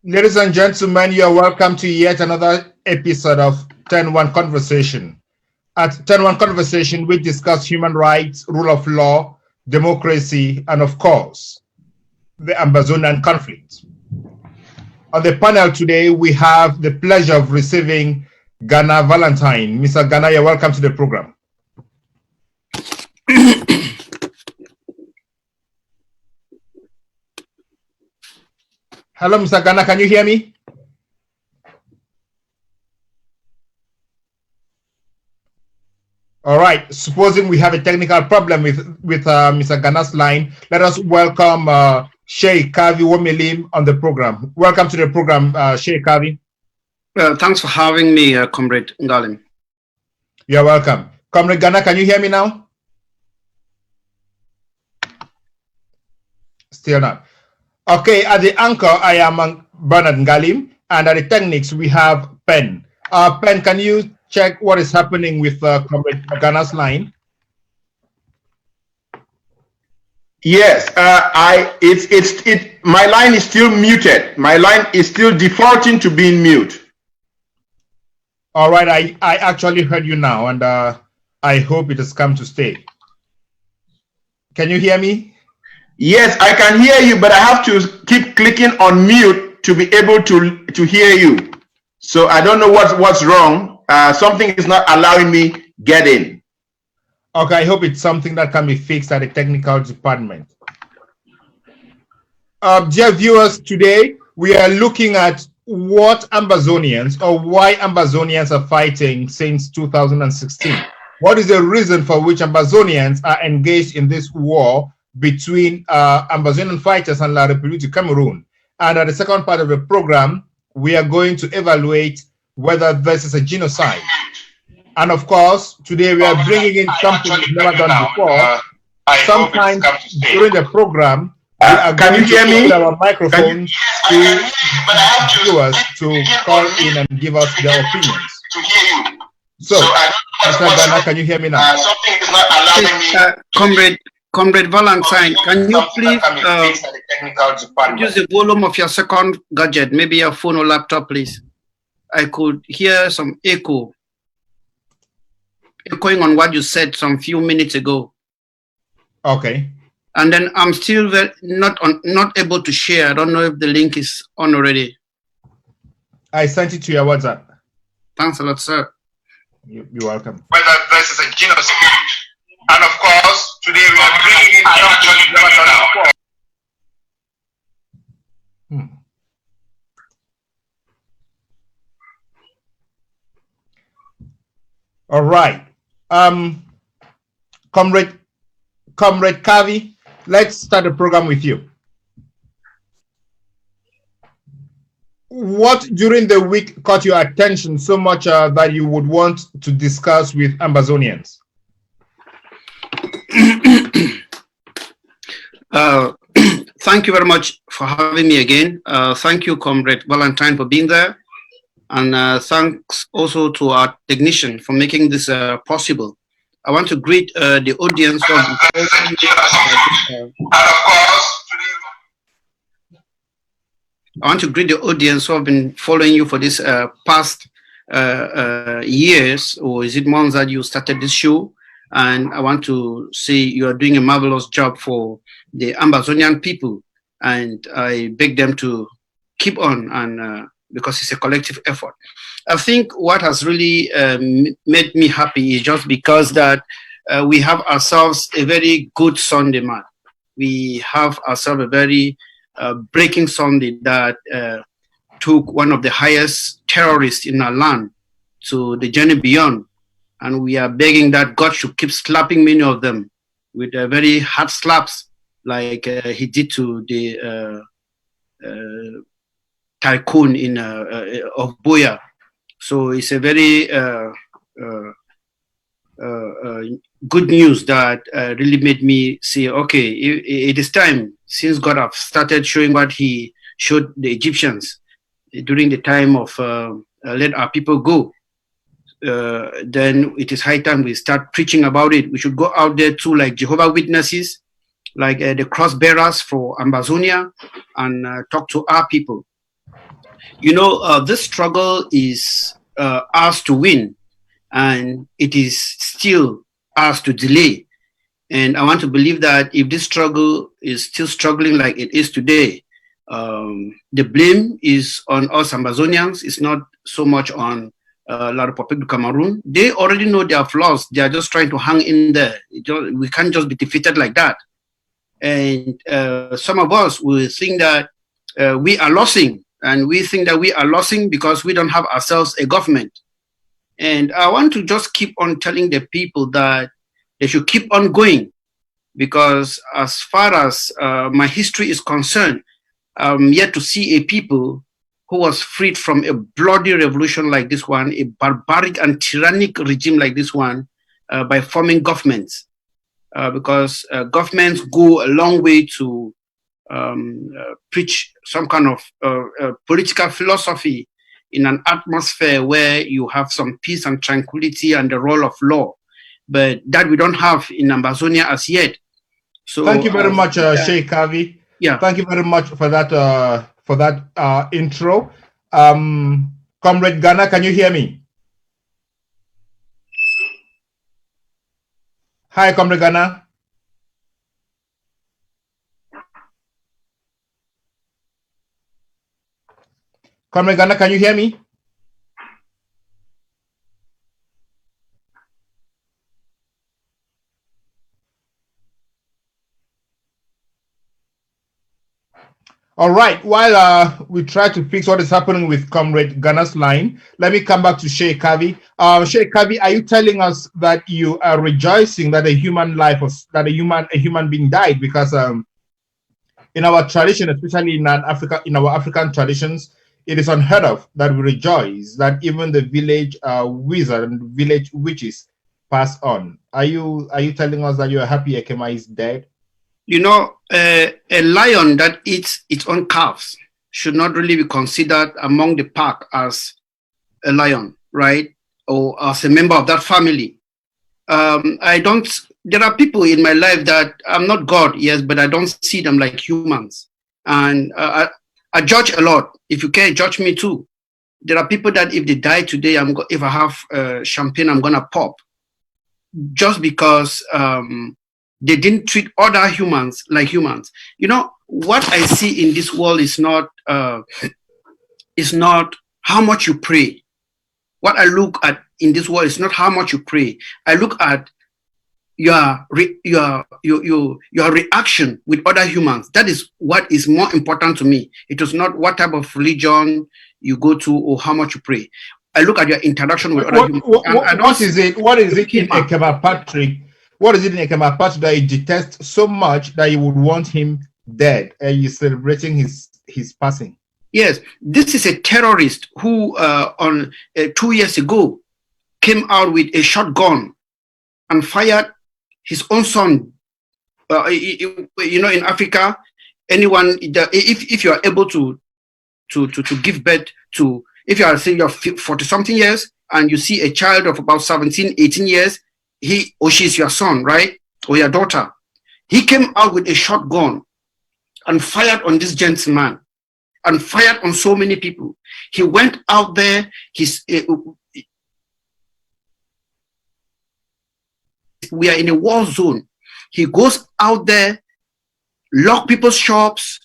Ladies and gentlemen, you are welcome to yet another episode of 10-1 Conversation. At 10-1 Conversation, we discuss human rights, rule of law, democracy, and of course, the Amazonian conflict. On the panel today, we have the pleasure of receiving Ghana Valentine. Mr. Ghana, you're welcome to the program. Hello, Mr. Ghana, can you hear me? All right, supposing we have a technical problem with Mr. Ghana's line, let us welcome Sheikh Kavi Womelim on the program. Welcome to the program, Sheikh Kavi. Thanks for having me, Comrade Ngalim. You're welcome. Comrade Ghana, can you hear me now? Still not. Okay, at the anchor, I am Bernard Ngalim, and at the techniques, we have Pen. Pen, can you check what is happening with Comrade Ghana's line? Yes, my line is still muted. My line is still defaulting to being mute. All right, I actually heard you now, and I hope it has come to stay. Can you hear me? Yes, I can hear you, but I have to keep clicking on mute to be able to hear you. So I don't know what's wrong. Something is not allowing me get in. Okay, I hope it's something that can be fixed at the technical department. Dear viewers, today we are looking at what Amazonians or why Amazonians are fighting since 2016. What is the reason for which Amazonians are engaged in this war between Amazonian fighters and La République du Cameroon? And at the second part of the program, we are going to evaluate whether this is a genocide. And of course, today we are bringing in something we've never done before. Sometimes during the program, we are can you hear me? Our microphones to viewers to call in and give us their opinions. So, Mr. Ghana, can you hear me now? Something is not allowing me. Comrade Valentine, can you please use the volume of your second gadget, maybe your phone or laptop, please? I could hear some echoing on what you said some few minutes ago. Okay. And then I'm still not able to share. I don't know if the link is on already. I sent it to your WhatsApp. Thanks a lot, sir. You're welcome. Whether this is a genocide. And of course, today we are bringing in something never done before. All right. Comrade Kavi, let's start the program with you. What during the week caught your attention so much that you would want to discuss with Amazonians? Thank you very much for having me again. Thank you, Comrade Valentine, for being there. And thanks also to our technician for making this possible. I want to greet the audience. I want to greet the audience who have been following you for this past years, or is it months that you started this show? And I want to say you are doing a marvelous job for the Amazonian people. And I beg them to keep on, and because it's a collective effort. I think what has really made me happy is just because that we have ourselves a very good Sunday, man. We have ourselves a very breaking Sunday that took one of the highest terrorists in our land to the journey beyond. And we are begging that God should keep slapping many of them with very hard slaps, like he did to the tycoon of Boya. So it's a very good news that really made me say, okay, it is time, since God have started showing what he showed the Egyptians during the time of let our people go. Then it is high time we start preaching about it. We should go out there too, like Jehovah's Witnesses, like the cross bearers for Amazonia, and talk to our people. This struggle is ours to win, and it is still ours to delay. And I want to believe that if this struggle is still struggling like it is today, the blame is on us Amazonians. It's not so much on La Republic of Cameroon. They already know their flaws. They are just trying to hang in there. We can't just be defeated like that. And some of us will think that we are losing, and we think that we are losing because we don't have ourselves a government. And I want to just keep on telling the people that they should keep on going, because as far as my history is concerned, I'm yet to see a people who was freed from a bloody revolution like this one, a barbaric and tyrannic regime like this one, by forming governments. Because governments go a long way to preach some kind of political philosophy in an atmosphere where you have some peace and tranquility and the role of law. But that we don't have in Ambazonia as yet. So thank you very much, Sheikh Kavi. Yeah. Thank you very much for that intro. Comrade Ghana, can you hear me? Hi, Comrade Ghana. Comrade Ghana, can you hear me? All right, while we try to fix what is happening with Comrade Ghana's line, let me come back to Sheikh Kavi. Sheikh Kavi, are you telling us that you are rejoicing that a human life was, that a human being died? Because in our tradition, especially in our African traditions, it is unheard of that we rejoice that even the village wizard and village witches pass on. Are you telling us that you are happy Ekema is dead? A lion that eats its own calves should not really be considered among the pack as a lion, right? Or as a member of that family. There are people in my life that I'm not God, yes, but I don't see them like humans. And I judge a lot. If you can judge me too. There are people that if they die today, if I have champagne, I'm going to pop. Just because they didn't treat other humans like humans. What I see in this world is not how much you pray. What I look at in this world is not how much you pray. I look at your reaction with other humans. That is what is more important to me. It is not what type of religion you go to or how much you pray. I look at your interaction with other humans. What is it in Ekema Patrick? What is it in Ekema Patrick that you detest so much that you would want him dead and you're celebrating his passing? Yes, this is a terrorist who on 2 years ago came out with a shotgun and fired his own son. In Africa, anyone, if you are able to give birth to, if you are saying you're 40 something years and you see a child of about 17, 18 years, he or she is your son, right? Or your daughter. He came out with a shotgun and fired on this gentleman and fired on so many people. He went out there, we are in a war zone. He goes out there, lock people's shops,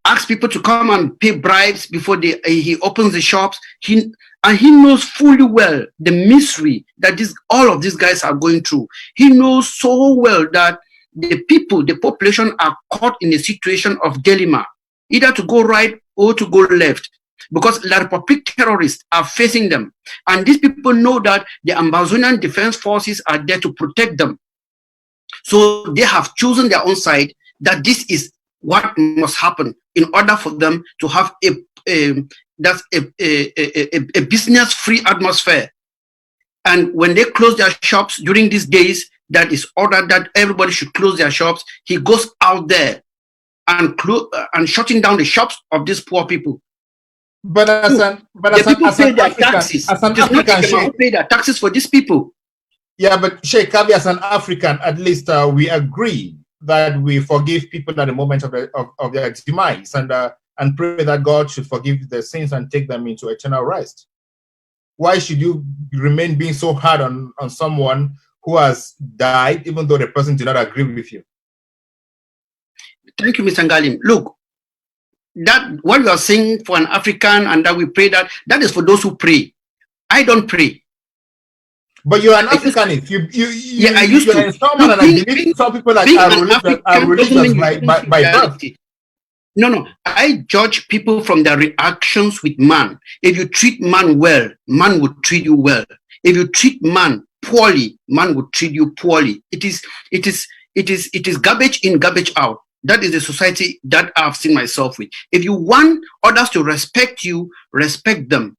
ask people to come and pay bribes before he opens the shops. He knows fully well the misery that all of these guys are going through. He knows so well that the population are caught in a situation of dilemma, either to go right or to go left, because La Republic terrorists are facing them. And these people know that the Ambazonian Defense Forces are there to protect them. So they have chosen their own side, that this is what must happen in order for them to have a business-free atmosphere. And when they close their shops during these days, that is ordered that everybody should close their shops. He goes out there and shutting down the shops of these poor people. But as an African, pay their taxes for these people. Yeah, but Sheikh Kavi, as an African, at least we agree that we forgive people at the moment of their demise. And and pray that God should forgive their sins and take them into eternal rest? Why should you remain being so hard on someone who has died, even though the person did not agree with you? Thank you, Mr. Ngalim. Look, that what you are saying for an African and that we pray, that is for those who pray. I don't pray. But you're an Africanist. I used to. Look, and I believe some people that are religious by birth. No. I judge people from their reactions with man. If you treat man well, man will treat you well. If you treat man poorly, man will treat you poorly. It is garbage in, garbage out. That is the society that I've seen myself with. If you want others to respect you, respect them.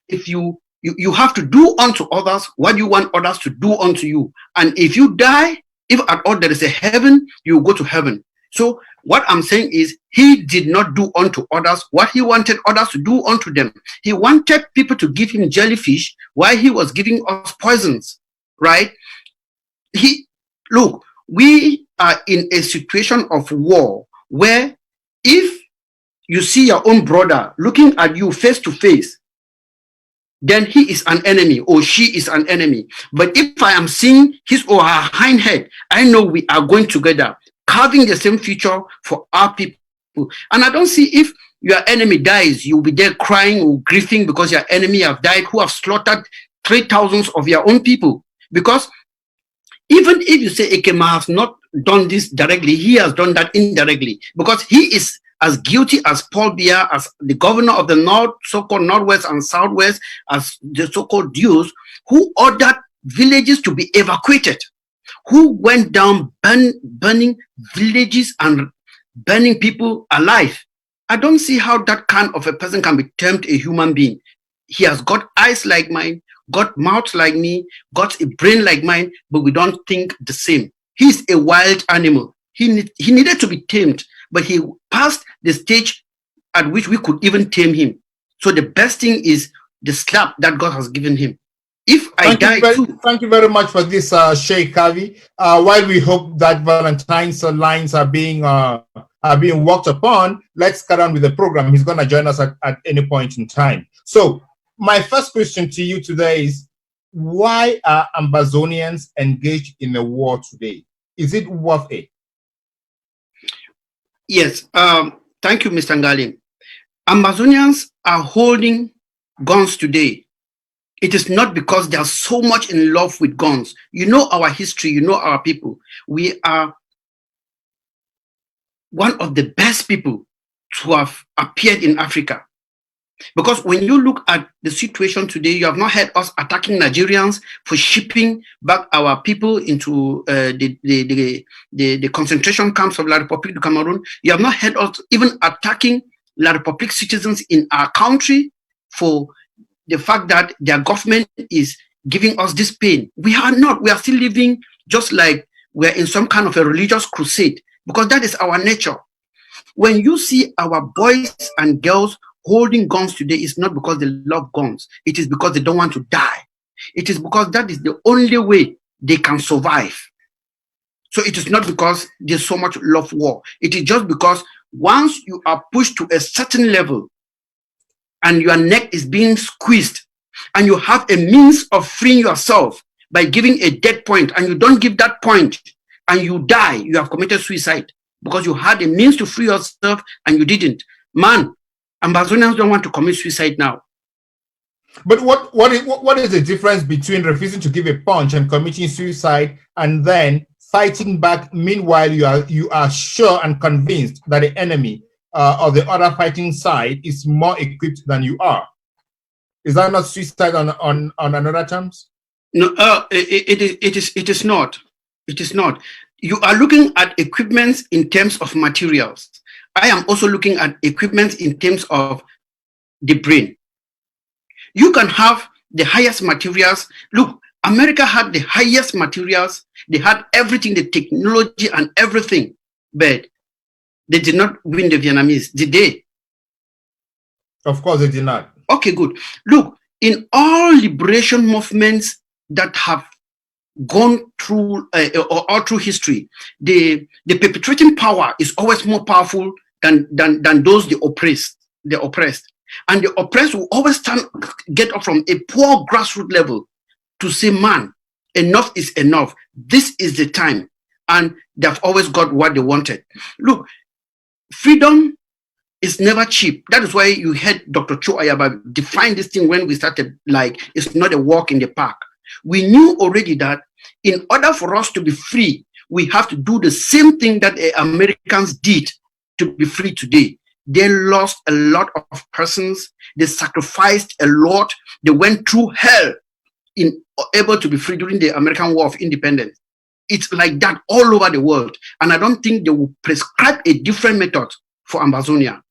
If you have to do unto others what you want others to do unto you. And if you die, if at all there is a heaven, you will go to heaven. So what I'm saying is he did not do unto others what he wanted others to do unto them. He wanted people to give him jellyfish while he was giving us poisons, right? Look, we are in a situation of war where if you see your own brother looking at you face to face, then he is an enemy or she is an enemy. But if I am seeing his or her hind head, I know we are going together, carving the same future for our people. And I don't see if your enemy dies, you'll be there crying or grieving because your enemy have died, who have slaughtered 3,000 of your own people. Because even if you say Ekema has not done this directly, he has done that indirectly, because he is as guilty as Paul Biya, as the governor of the North, so-called Northwest and Southwest, as the so-called Jews, who ordered villages to be evacuated, who went down burning villages and burning people alive. I don't see how that kind of a person can be termed a human being. He has got eyes like mine, got mouth like me, got a brain like mine, but we don't think the same. He's a wild animal. He needed to be tamed, but he passed the stage at which we could even tame him. So the best thing is the slap that God has given him. If I die too. Thank you very much for this, Sheikh Kavi. While we hope that Valentine's lines are being worked upon, let's carry on with the program. He's going to join us at any point in time. So my first question to you today is, why are Ambazonians engaged in a war today? Is it worth it? Yes. Thank you, Mr. Ngalim. Ambazonians are holding guns today. It is not because they are so much in love with guns. You know our history, you know our people. We are one of the best people to have appeared in Africa. Because when you look at the situation today, you have not heard us attacking Nigerians for shipping back our people into the concentration camps of La République du Cameroon. You have not heard us even attacking La République citizens in our country for the fact that their government is giving us this pain. We are not. We are still living just like we're in some kind of a religious crusade, because that is our nature. When you see our boys and girls holding guns today, it's not because they love guns. It is because they don't want to die. It is because that is the only way they can survive. So it is not because they so much love war. It is just because once you are pushed to a certain level and your neck is being squeezed and you have a means of freeing yourself by giving a dead point, and you don't give that point and you die, you have committed suicide because you had a means to free yourself and you didn't. Man, Ambazonians don't want to commit suicide now. But what is the difference between refusing to give a punch and committing suicide and then fighting back? Meanwhile, you are sure and convinced that the enemy or the other fighting side is more equipped than you are. Is that not suicide on another terms? No, it is not. It is not. You are looking at equipments in terms of materials. I am also looking at equipment in terms of the brain. You can have the highest materials. Look, America had the highest materials. They had everything, the technology and everything, but they did not win the Vietnamese, did they? Of course they did not. Okay, good. Look, in all liberation movements that have gone through or all through history, the perpetrating power is always more powerful than those the oppressed. And the oppressed will always get up from a poor grassroots level to say, man, enough is enough. This is the time. And they've always got what they wanted. Look, freedom is never cheap. That is why you heard Dr. Cho Ayaba define this thing when we started, like it's not a walk in the park. We knew already that in order for us to be free, we have to do the same thing that the Americans did to be free today. They lost a lot of persons. They sacrificed a lot. They went through hell in able to be free during the American War of Independence. It's like that all over the world. And I don't think they will prescribe a different method for Ambazonia.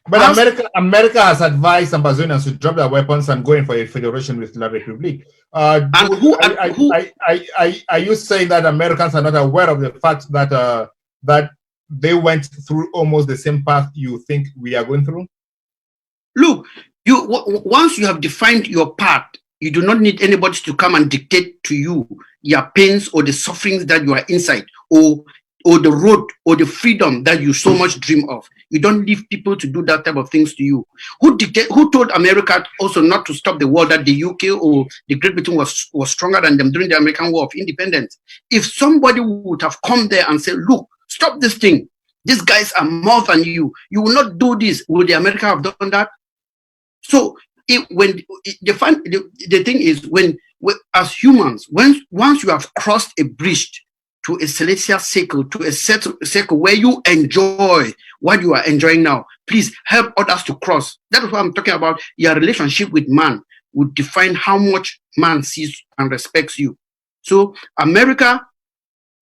But America has advised Ambazonians to drop their weapons and go in for a federation with La République. Are you saying that Americans are not aware of the fact that that they went through almost the same path you think we are going through? Look, once you have defined your path, you do not need anybody to come and dictate to you your pains or the sufferings that you are inside, or the road or the freedom that you so much dream of. You don't leave people to do that type of things to you. Who told America also not to stop the war that the UK or the Great Britain was stronger than them during the American War of Independence? If somebody would have come there and said, look, stop this thing. These guys are more than you. You will not do this. Would the America have done that? So the thing is, when as humans, once you have crossed a bridge to a celestial circle, to a circle where you enjoy what you are enjoying now, please help others to cross. That is what I'm talking about. Your relationship with man would define how much man sees and respects you. So America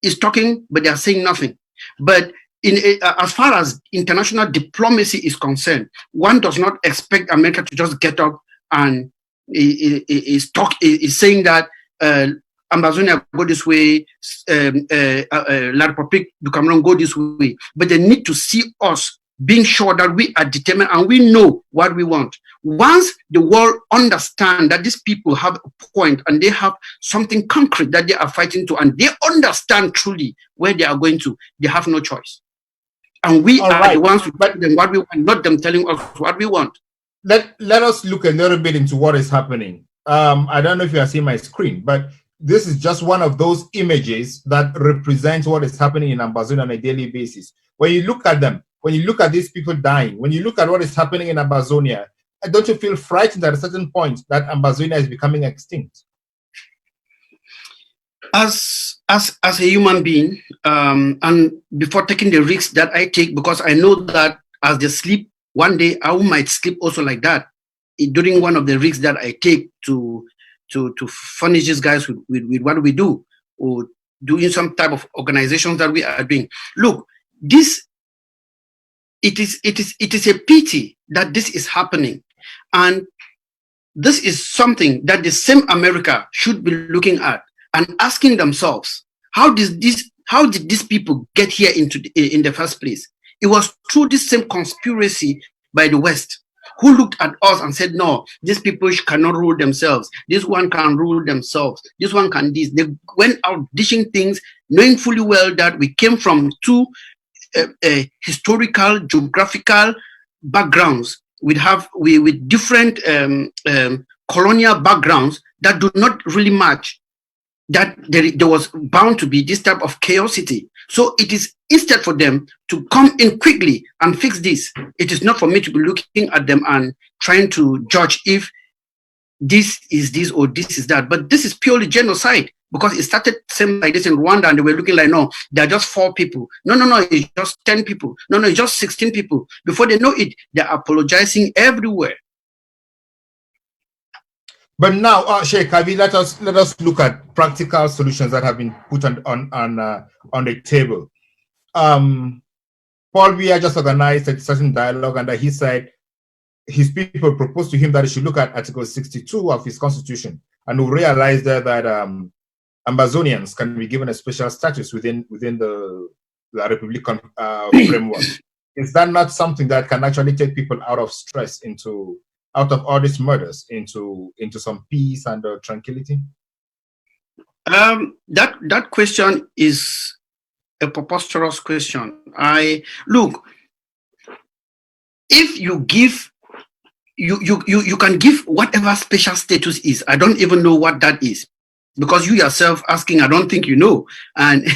is talking, but they are saying nothing. But as far as international diplomacy is concerned, one does not expect America to just get up and is saying that Ambazonia go this way, La République du Cameroon go this way. But they need to see us being sure that we are determined and we know what we want. Once the world understands that these people have a point and they have something concrete that they are fighting to, and they understand truly where they are going to, they have no choice. And we are the ones who tell them what we want, not them telling us what we want. Let us look a little bit into what is happening. I don't know if you are seeing my screen, but this is just one of those images that represents what is happening in Ambazonia on a daily basis. When you look at them, when you look at these people dying, when you look at what is happening in Ambazonia, don't you feel frightened at a certain point that Ambazonia is becoming extinct? As a human being, and before taking the risks that I take, because I know that as they sleep, one day I might sleep also like that. During one of the risks that I take to furnish these guys with what we do, or doing some type of organizations that we are doing. Look, it is a pity that this is happening, and this is something that the same America should be looking at and asking themselves, how did these people get here in the first place? It was through this same conspiracy by the West, who looked at us and said, no, these people cannot rule themselves. This one can rule themselves. This one can this. They went out dishing things, knowing fully well that we came from two historical, geographical backgrounds. With different colonial backgrounds that do not really match. That there was bound to be this type of chaosity. So it is instead for them to come in quickly and fix this. It is not for me to be looking at them and trying to judge if this is this or this is that. But this is purely genocide, because it started same like this in Rwanda, and they were looking like, no, they're just 4 people. No, it's just 10 people. No, it's just 16 people. Before they know it, they're apologizing everywhere. But now, Sheikh Kavi, let us look at practical solutions that have been put on the table. Paul Biya just organized a certain dialogue, and he said his people proposed to him that he should look at Article 62 of his constitution, and we realized that Ambazonians can be given a special status within the Republican framework. Is that not something that can actually take people out of stress, out of all these murders, into some peace and tranquility? That question is a preposterous question. Look, if you give, you can give whatever special status is. I don't even know what that is, because you yourself asking, I don't think you know. And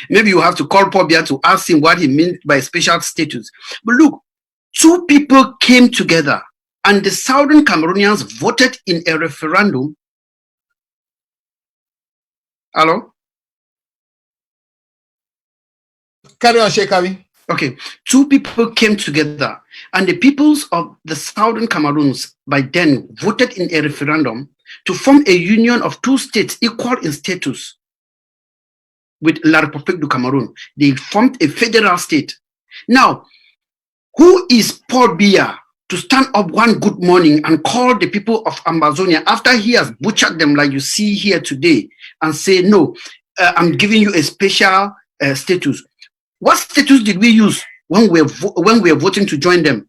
maybe you have to call Paul Biya to ask him what he meant by special status. But look, two people came together and the Southern Cameroonians voted in a referendum. Hello? Carry on, Sheikh Abi. Okay, two people came together and the peoples of the Southern Cameroons by then voted in a referendum to form a union of two states equal in status with La République du Cameroon. They formed a federal state. Now, who is Paul Biya to stand up one good morning and call the people of Ambazonia after he has butchered them like you see here today and say, no, I'm giving you a special status. What status did we use when we were voting to join them?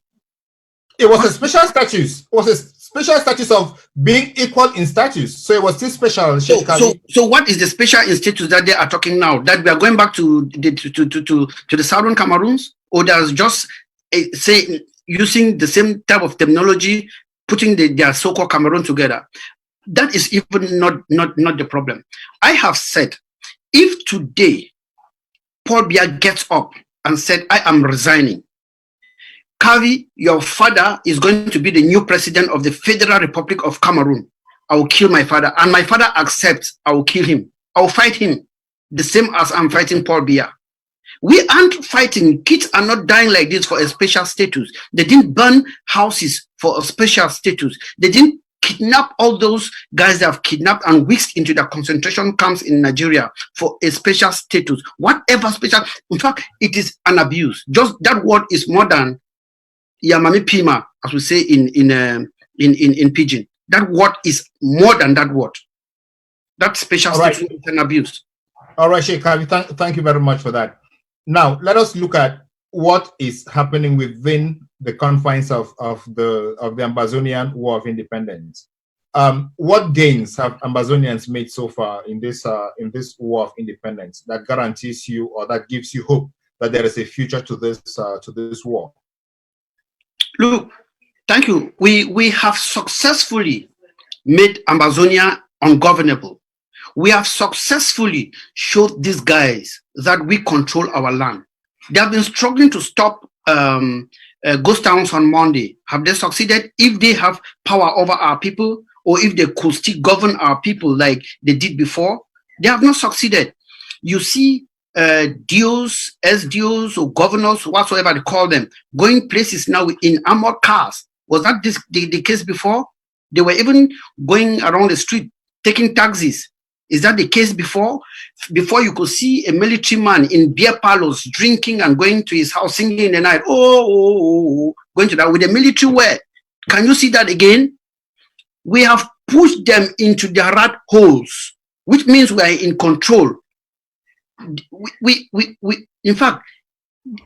It was a special status. It was a special status of being equal in status. So it was still special. So what is the special in status that they are talking now? That we are going back to the Southern Cameroons, or there's just say using the same type of terminology, putting their so-called Cameroon together? That is even not the problem. I have said, if today Paul Biya gets up and said, I am resigning, Kavi, your father is going to be the new president of the Federal Republic of Cameroon. I will kill my father. And my father accepts, I will kill him. I will fight him the same as I'm fighting Paul Biya. We aren't fighting. Kids are not dying like this for a special status. They didn't burn houses for a special status. They didn't kidnap all those guys that have kidnapped and whisked into the concentration camps in Nigeria for a special status. Whatever special, in fact, it is an abuse. Just that word is more than Yamami Pima, as we say in Pidgin. That word is more than that word. That special status is an abuse. All right, Sheikh Kavi, thank you very much for that. Now, let us look at what is happening within the confines of the Ambazonian War of Independence. What gains have Ambazonians made so far in this War of Independence that guarantees you, or that gives you hope that there is a future to this war? Look, thank you. We have successfully made Ambazonia ungovernable. We have successfully showed these guys that we control our land. They have been struggling to stop ghost towns on Monday. Have they succeeded? If they have power over our people, or if they could still govern our people like they did before, they have not succeeded. You see DOs, SDOs, or governors, whatsoever they call them, going places now in armored cars. Was that the case before? They were even going around the street taking taxis. Is that the case before? Before you could see a military man in beer parlors drinking and going to his house singing in the night, going to that with a military wear. Can you see that again? We have pushed them into the rat holes, which means we are in control. In fact,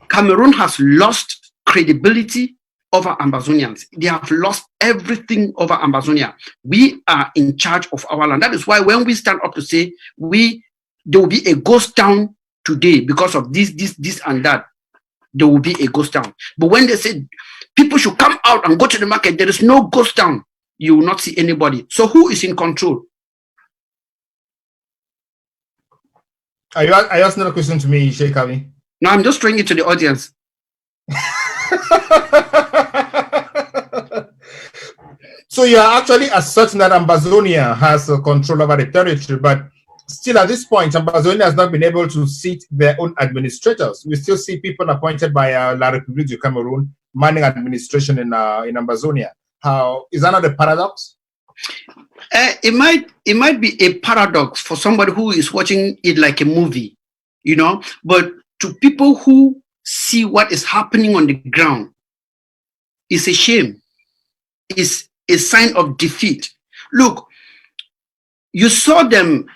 Cameroon has lost credibility over Ambazonians. They have lost everything over Ambazonia. We are in charge of our land. That is why when we stand up to say there will be a ghost town today because of this and that, there will be a ghost town. But when they say people should come out and go to the market, there is no ghost town. You will not see anybody. So who is in control? Are you asking a question to me, Sheikh Kavi? No, I'm just throwing it to the audience. So you are actually asserting that Ambazonia has control over the territory, but still at this point, Ambazonia has not been able to seat their own administrators. We still see people appointed by La République du Cameroon manning administration in Ambazonia. How is that not a paradox? It might be a paradox for somebody who is watching it like a movie, but to people who see what is happening on the ground, it's a shame. It's a sign of defeat. Look, you saw them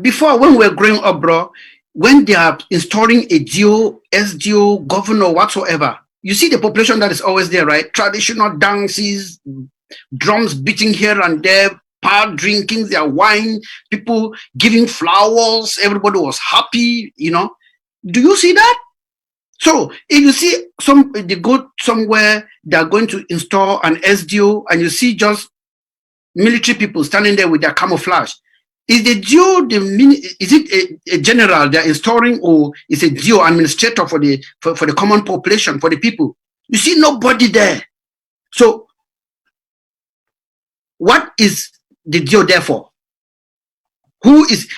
before when we were growing up, bro, when they are installing a DO, SDO, governor, whatsoever. You see the population that is always there, right? Traditional dances, drums beating here and there, power drinking their wine, people giving flowers, everybody was happy, Do you see that? So if you see they go somewhere, they are going to install an SDO, and you see just military people standing there with their camouflage. Is the DO is it a general they're installing, or is a DO administrator for the common population, for the people? You see nobody there. So what is the DO there for? Who is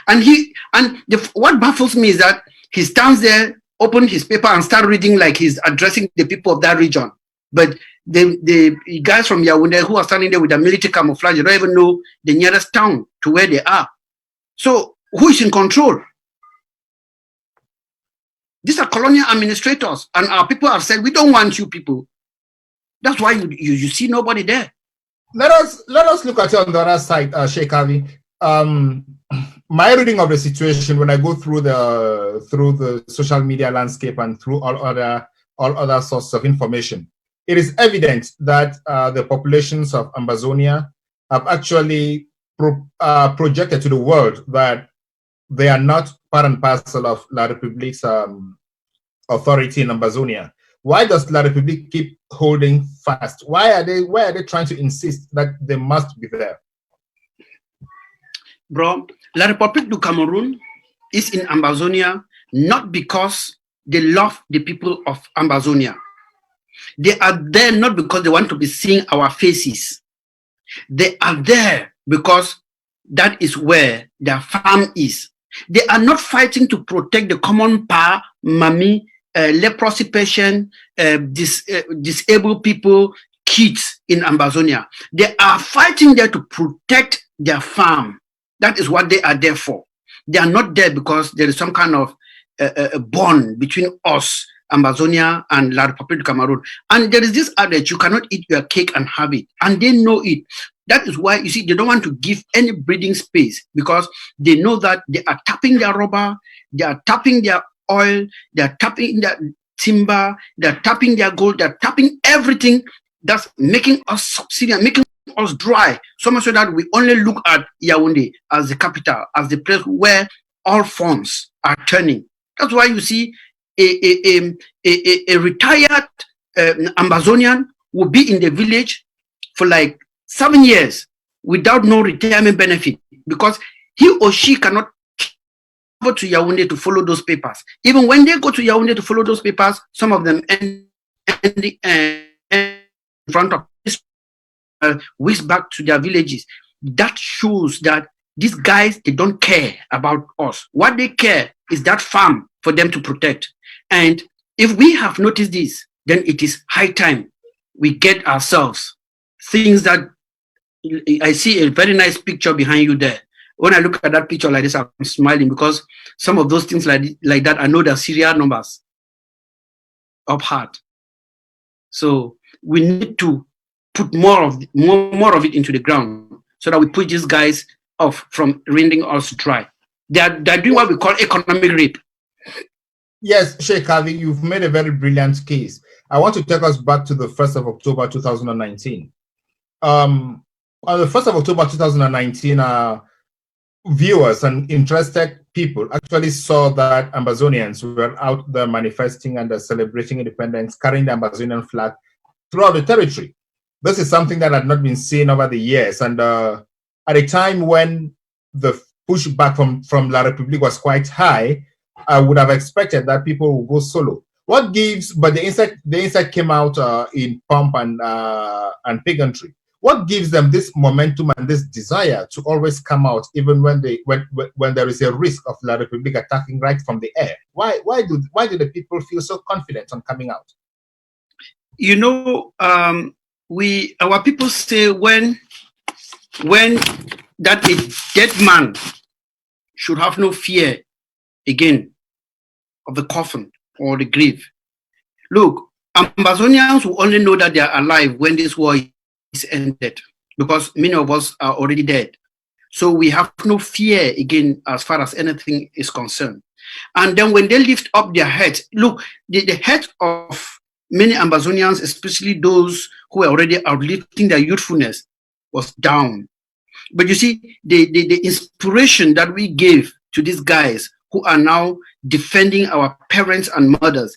what baffles me is that he stands there, open his paper and start reading like he's addressing the people of that region. But the guys from Yaoundé who are standing there with a military camouflage, they don't even know the nearest town to where they are. So who is in control? These are colonial administrators, and our people have said, we don't want you people. That's why you see nobody there. Let us look at it on the other side, Sheikh Avi. My reading of the situation, when I go through the social media landscape and through all other sources of information, it is evident that the populations of Ambazonia have actually projected to the world that they are not part and parcel of La Republique's authority in Ambazonia. Why does La Republique keep holding fast? Why are they trying to insist that they must be there? Bro, La République du Cameroon is in Ambazonia not because they love the people of Ambazonia. They are there not because they want to be seeing our faces. They are there because that is where their farm is. They are not fighting to protect the common pa, mami, leprosy patient, disabled people, kids in Ambazonia. They are fighting there to protect their farm. That is what they are there for. They are not there because there is some kind of a bond between us, Ambazonia, and La République du Cameroon. And there is this adage, you cannot eat your cake and have it. And they know it. That is why, you see, they don't want to give any breathing space, because they know that they are tapping their rubber, they are tapping their oil, they are tapping their timber, they are tapping their gold, they are tapping everything that's making us subsidiary, making us dry, so much so that we only look at Yaoundé as the capital, as the place where all funds are turning. That's why you see a retired Ambazonian will be in the village for like 7 years without no retirement benefit, because he or she cannot go to Yaoundé to follow those papers. Even when they go to Yaoundé to follow those papers, some of them end in front of whisk back to their villages. That shows that these guys, they don't care about us. What they care is that farm for them to protect. And if we have noticed this, then it is high time we get ourselves things that I see a very nice picture behind you there. When I look at that picture like this, I'm smiling, because some of those things like that, I know they're serial numbers up hard. So we need to put more of it into the ground so that we put these guys off from rending us dry. They're doing what we call economic rape. Yes, Sheikh Avi, you've made a very brilliant case. I want to take us back to the 1st of October 2019. On the 1st of October 2019, viewers and interested people actually saw that Ambazonians were out there manifesting and celebrating independence, carrying the Ambazonian flag throughout the territory. This is something that had not been seen over the years. And at a time when the pushback from La République was quite high, I would have expected that people would go solo. What gives, but the insect came out in pomp and pageantry. What gives them this momentum and this desire to always come out, even when there is a risk of La République attacking right from the air? Why do the people feel so confident on coming out? You know, our people say when that a dead man should have no fear again of the coffin or the grave. Look, Ambazonians will only know that they are alive when this war is ended, because many of us are already dead. So we have no fear again as far as anything is concerned. And then when they lift up their heads, look, the head of many Ambazonians, especially those who are already outliving their youthfulness, was down. But you see, the inspiration that we gave to these guys who are now defending our parents and mothers,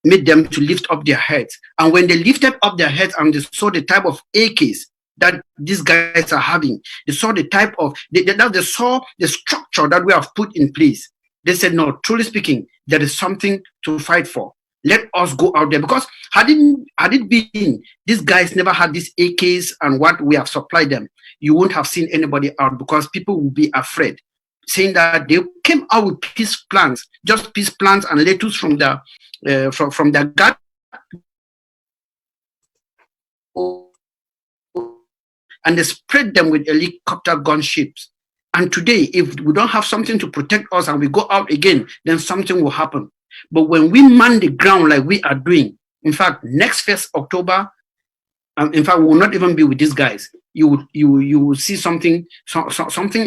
made them to lift up their heads. And when they lifted up their heads and they saw the type of AKs that these guys are having, they saw the type of, they saw the structure that we have put in place. They said, no, truly speaking, there is something to fight for. Let us go out there. Because had it been, these guys never had these AKs and what we have supplied them, you won't have seen anybody out, because people will be afraid, saying that they came out with peace plans, just peace plans and lettuce from the from their gut, and they spread them with helicopter gunships. And today, if we don't have something to protect us and we go out again, then something will happen. But when we man the ground like we are doing, in fact, next 1st October, in fact, we will not even be with these guys. You will see something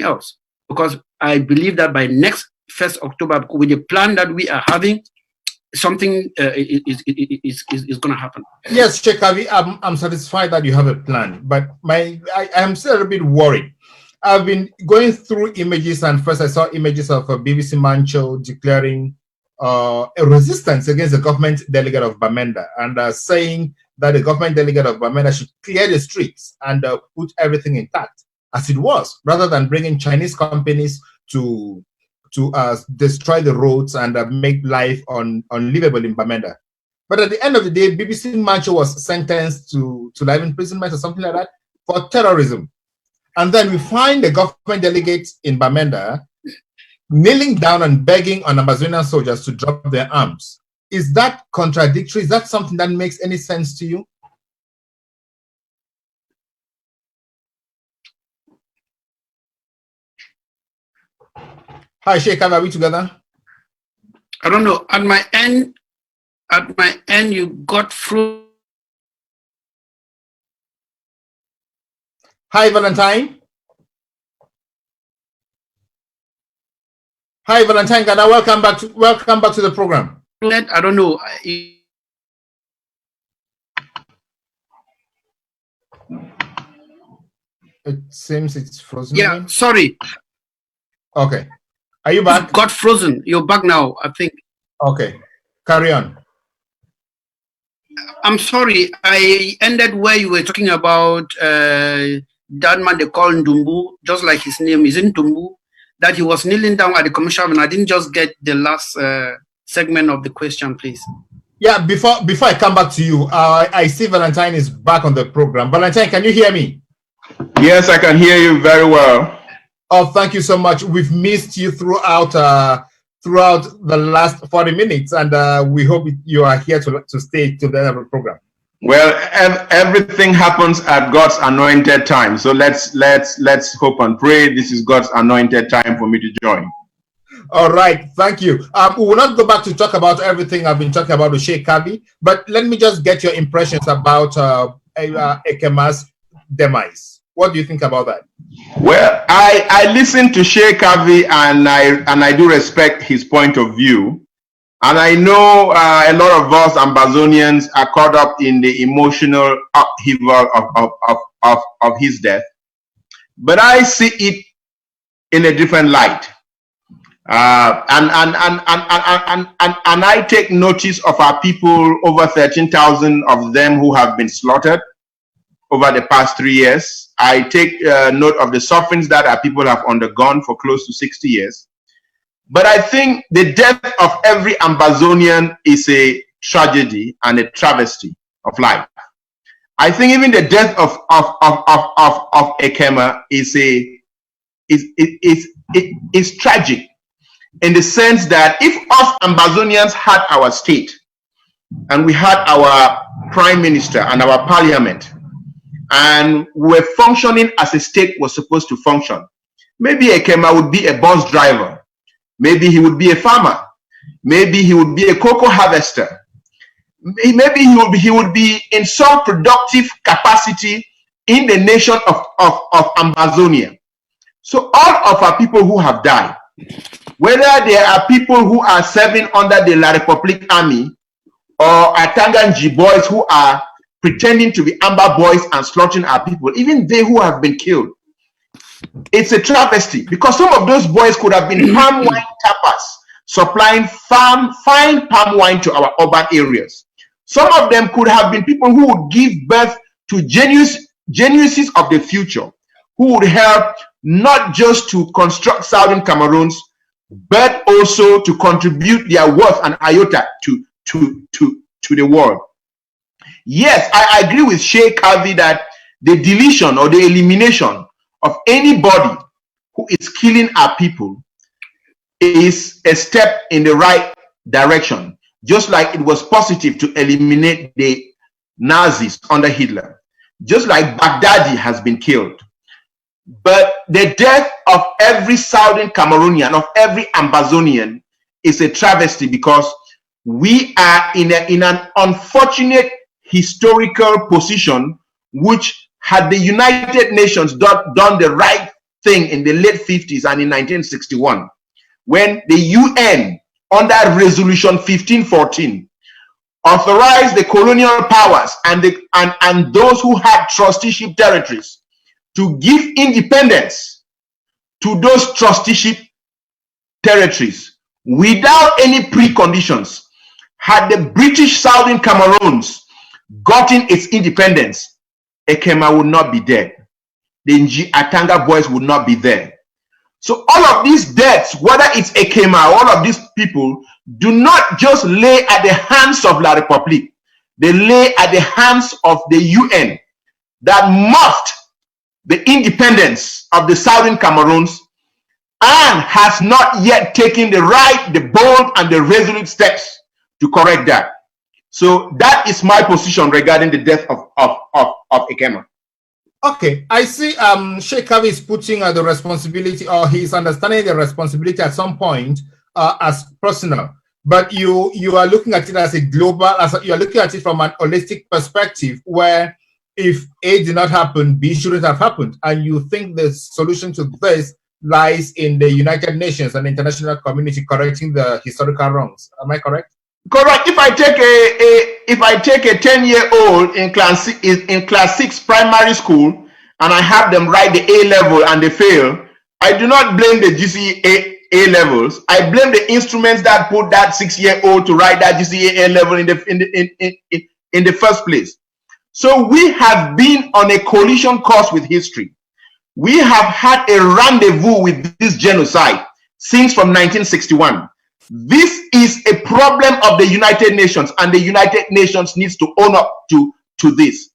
else, because I believe that by next 1st October, with the plan that we are having, something is going to happen. Yes, Sheikh Kavi, I'm satisfied that you have a plan, but I am still a bit worried. I've been going through images, and first I saw images of BBC Mancho declaring a resistance against the government delegate of Bamenda, and saying that the government delegate of Bamenda should clear the streets and put everything intact as it was, rather than bringing Chinese companies to destroy the roads and make life unlivable in Bamenda. But at the end of the day, BBC Mancho was sentenced to life imprisonment or something like that for terrorism. And then we find the government delegate in Bamenda kneeling down and begging on Amazonian soldiers to drop their arms. Is that contradictory? Is that something that makes any sense to you? Hi, Sheikh, are we together? I don't know. At my end, you got through. Hi, Valentine. Hi, Valentine. Gada, welcome back to the program. I don't know. It seems it's frozen. Yeah, again. Sorry. Okay. Are you back? Got frozen. You're back now, I think. Okay. Carry on. I'm sorry. I ended where you were talking about that man they call Ndumbu, just like his name is Ndumbu, that he was kneeling down at the commercial, and I didn't just get the last segment of the question, please. Yeah, before I come back to you, I see Valentine is back on the program. Valentine, can you hear me? Yes, I can hear you very well. Oh, thank you so much. We've missed you throughout the last 40 minutes, and we hope you are here to stay to the end of the program. Well, everything happens at God's anointed time. So let's hope and pray. This is God's anointed time for me to join. All right, thank you. We will not go back to talk about everything I've been talking about with Sheikh Kavi, but let me just get your impressions about Ekema's demise. What do you think about that? Well, I listened to Sheikh Kavi, and I do respect his point of view. And I know a lot of us Ambazonians are caught up in the emotional upheaval of his death. But I see it in a different light. And I take notice of our people, over 13,000 of them who have been slaughtered over the past 3 years. I take note of the sufferings that our people have undergone for close to 60 years. But I think the death of every Ambazonian is a tragedy and a travesty of life. I think even the death of Ekema is tragic, in the sense that if us Ambazonians had our state, and we had our prime minister and our parliament, and were functioning as a state was supposed to function, maybe Ekema would be a bus driver. Maybe he would be a farmer. Maybe he would be a cocoa harvester. Maybe he would be in some productive capacity in the nation of Ambazonia. So all of our people who have died, whether there are people who are serving under the La Republique Army, or Atanganji boys who are pretending to be Amba boys and slaughtering our people, even they who have been killed, it's a travesty, because some of those boys could have been palm wine tappers. supplying fine palm wine to our urban areas. Some of them could have been people who would give birth to geniuses of the future, who would help not just to construct Southern Cameroons, but also to contribute their worth and iota to the world. Yes, I agree with Sheikh Harvey that the deletion or the elimination of anybody who is killing our people is a step in the right direction, just like it was positive to eliminate the Nazis under Hitler, just like Baghdadi has been killed. But the death of every Southern Cameroonian, of every Ambazonian, is a travesty, because we are in an unfortunate historical position, which, had the United Nations done the right thing in the late 50s and in 1961, when the UN, under Resolution 1514, authorized the colonial powers and those who had trusteeship territories to give independence to those trusteeship territories without any preconditions. Had the British Southern Cameroons gotten its independence, Ekema would not be dead. The Nji Atanga boys would not be there. So all of these deaths, whether it's Ekema, all of these people, do not just lay at the hands of La République. They lay at the hands of the UN that muffed the independence of the Southern Cameroons and has not yet taken the right, the bold, and the resolute steps to correct that. So that is my position regarding the death of Ekema. Okay, I see Sheikh Harvey is putting the responsibility, or he's understanding the responsibility at some point as personal, but you are looking at it as a global, you're looking at it from an holistic perspective, where if A did not happen, B shouldn't have happened, and you think the solution to this lies in the United Nations and international community correcting the historical wrongs. Am I correct? Correct. If I take a 10-year-old in class 6 primary school and I have them write the A level and they fail, I do not blame the GCE A levels. I blame the instruments that put that 6-year-old to write that GCE A level in the first place. So we have been on a collision course with history. We have had a rendezvous with this genocide since from 1961. This is a problem of the United Nations, and the United Nations needs to own up to this.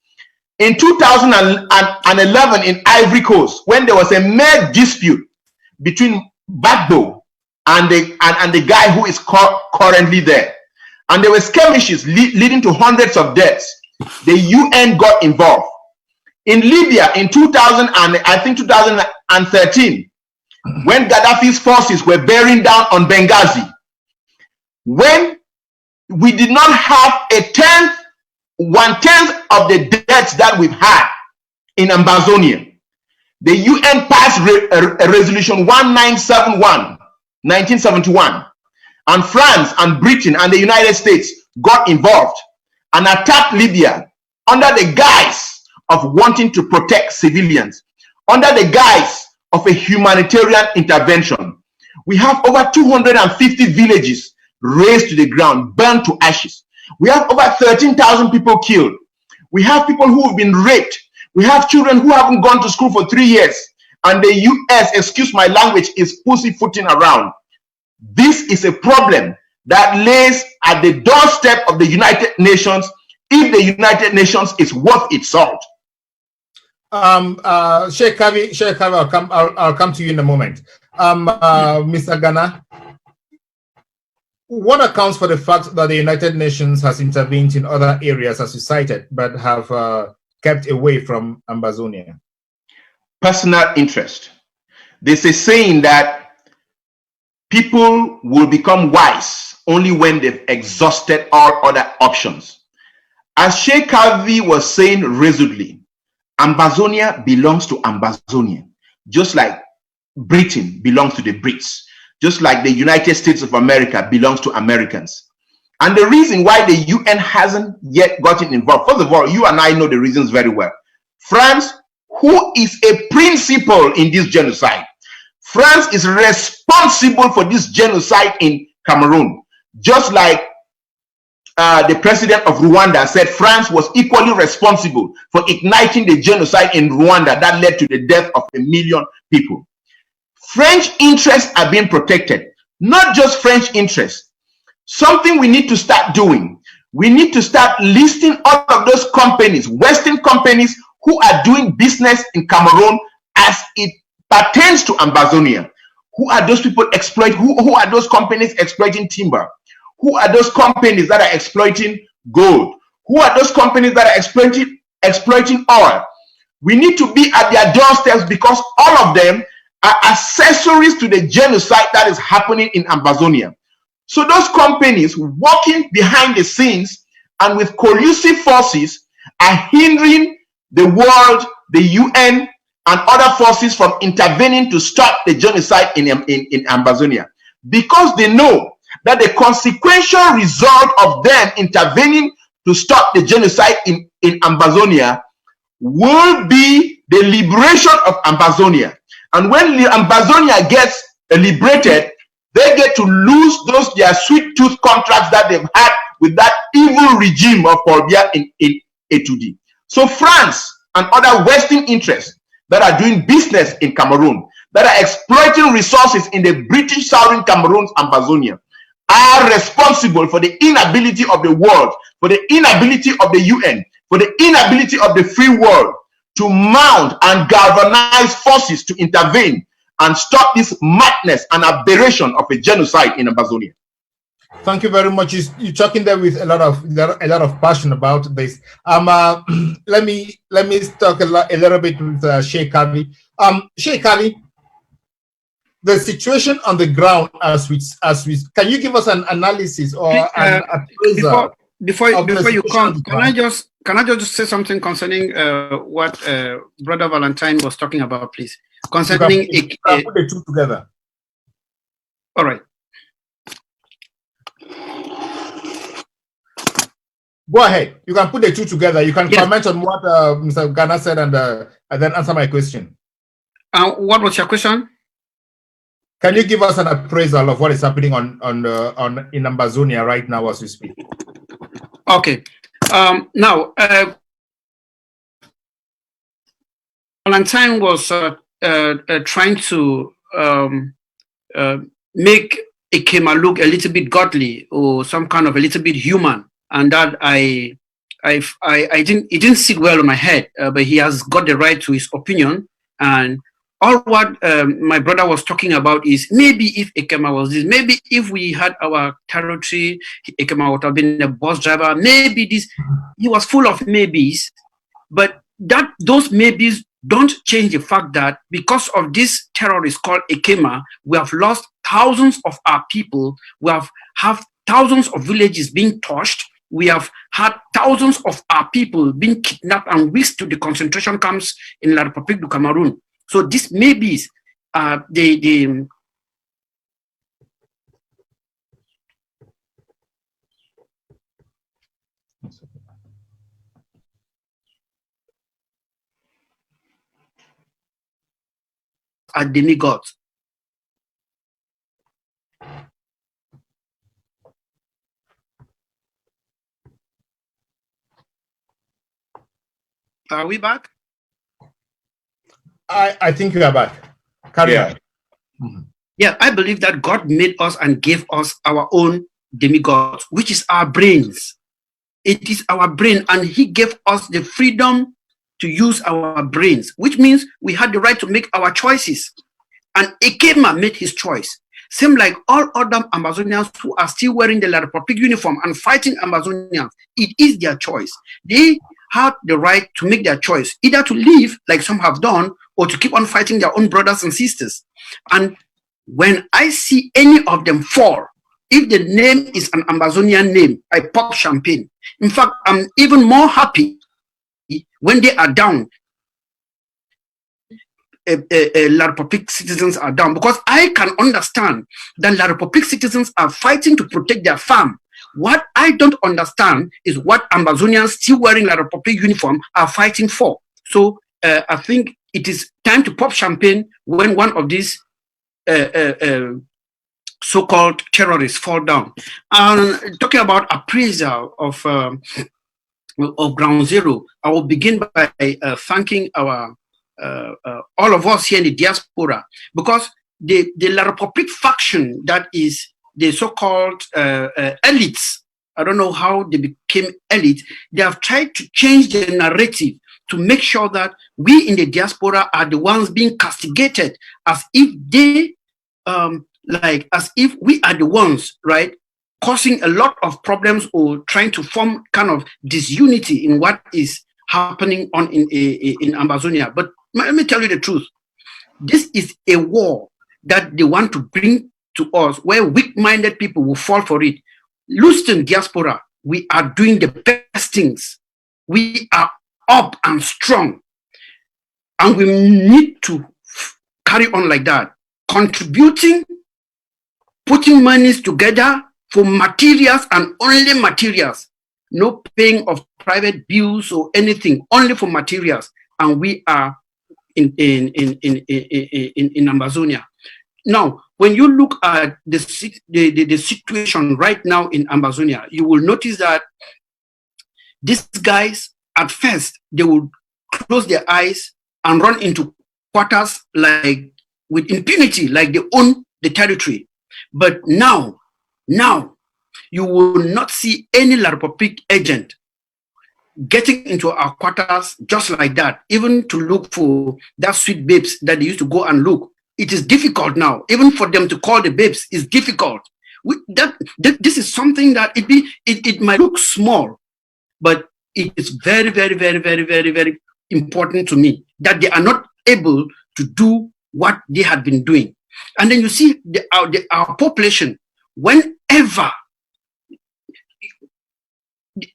In 2011 in Ivory Coast, when there was a mere dispute between Gbagbo and the guy who is currently there, and there were skirmishes leading to hundreds of deaths, the UN got involved. In Libya in 2013, when Gaddafi's forces were bearing down on Benghazi, when we did not have one-tenth of the deaths that we've had in Ambazonia, the UN passed a resolution 1971, and France and Britain and the United States got involved and attacked Libya under the guise of wanting to protect civilians, under the guise of a humanitarian intervention. We have over 250 villages razed to the ground, burned to ashes. We have over 13,000 people killed. We have people who have been raped. We have children who haven't gone to school for 3 years. And the US, excuse my language, is pussyfooting around. This is a problem that lays at the doorstep of the United Nations, if the United Nations is worth its salt. Sheikh Harvey, I'll come to you in a moment. Mr. Ghana, what accounts for the fact that the United Nations has intervened in other areas, as you cited, but have kept away from Ambazonia? Personal interest. There's a saying that people will become wise only when they've exhausted all other options. As Sheikh Harvey was saying resolutely, Ambazonia belongs to Ambazonia, just like Britain belongs to the Brits, just like the United States of America belongs to Americans. And the reason why the UN hasn't yet gotten involved, first of all, you and I know the reasons very well. France, who is a principal in this genocide, France is responsible for this genocide in Cameroon. Just like the president of Rwanda said France was equally responsible for igniting the genocide in Rwanda that led to the death of 1 million people. French interests are being protected, not just French interests. Something we need to start doing. We need to start listing all of those companies, Western companies who are doing business in Cameroon as it pertains to Ambazonia. Who are those people who are those companies exploiting timber? Who are those companies that are exploiting gold? Who are those companies that are exploiting oil? We need to be at their doorsteps because all of them are accessories to the genocide that is happening in Ambazonia. So those companies working behind the scenes and with collusive forces are hindering the world, the UN, and other forces from intervening to stop the genocide in Ambazonia, because they know that the consequential result of them intervening to stop the genocide in Ambazonia will be the liberation of Ambazonia. And when Ambazonia gets liberated, they get to lose their sweet tooth contracts that they've had with that evil regime of Paul Biya in A2D. So France and other Western interests that are doing business in Cameroon, that are exploiting resources in the British Southern Cameroon's Ambazonia, are responsible for the inability of the world, for the inability of the UN, for the inability of the free world to mount and galvanize forces to intervene and stop this madness and aberration of a genocide in Ambazonia. Thank you very much. You're talking there with a lot of passion about this. Let me talk a little bit with Sheikh Ali. Sheikh Ali, the situation on the ground as we can you give us an analysis or an appraisal? Before you come, can I just say something concerning what Brother Valentine was talking about, please? Concerning you can put the two together. All right. Go ahead. You can put the two together. You can comment on what Mr. Ghana said and then answer my question. What was your question? Can you give us an appraisal of what is happening in Ambazonia right now as we speak? Okay. Now, Valentine was trying to make Ekema look a little bit godly or some kind of a little bit human, and that it didn't sit well on my head. But he has got the right to his opinion, and all what my brother was talking about is maybe if Ekema was this, maybe if we had our territory, Ekema would have been a bus driver. Maybe this, he was full of maybes, but those maybes don't change the fact that because of this terrorist called Ekema, we have lost thousands of our people. We have thousands of villages being touched. We have had thousands of our people being kidnapped and whisked to the concentration camps in La République du Cameroon. So this maybes the are demigods. Are we back? I think we are back. Carry on. Mm-hmm. Yeah, I believe that God made us and gave us our own demigods, which is our brains. It is our brain, and He gave us the freedom to use our brains, which means we had the right to make our choices. And Ekema made his choice. Same like all other Amazonians who are still wearing the La République uniform and fighting Amazonians, it is their choice. They had the right to make their choice, either to leave, like some have done, or to keep on fighting their own brothers and sisters. And when I see any of them fall, if the name is an Amazonian name, I pop champagne. In fact, I'm even more happy when they are down. La République citizens are down, because I can understand that La République citizens are fighting to protect their farm. What I don't understand is what Amazonians still wearing La République uniform are fighting for. So I think it is time to pop champagne when one of these so-called terrorists fall down. And talking about appraisal of Ground Zero, I will begin by thanking our all of us here in the diaspora, because the La Republique faction, that is the so-called elites, I don't know how they became elite, they have tried to change the narrative to make sure that we in the diaspora are the ones being castigated, as if they, as if we are the ones, right, causing a lot of problems or trying to form kind of disunity in what is happening on in Amazonia. But let me tell you the truth. This is a war that they want to bring to us, where weak-minded people will fall for it. Houston diaspora, we are doing the best things. We are up and strong, and we need to carry on like that, contributing, putting monies together for materials and only materials, no paying of private bills or anything, only for materials. And we are in Amazonia. Now, when you look at the situation right now in Amazonia, you will notice that these guys, at first, they will close their eyes and run into quarters like with impunity, like they own the territory. But now, you will not see any La Republique agent getting into our quarters just like that, even to look for that sweet babes that they used to go and look. It is difficult now. Even for them to call the babes is difficult. This is something that it might look small, but it is very, very, very, very, very, very important to me that they are not able to do what they had been doing. And then you see our population, whenever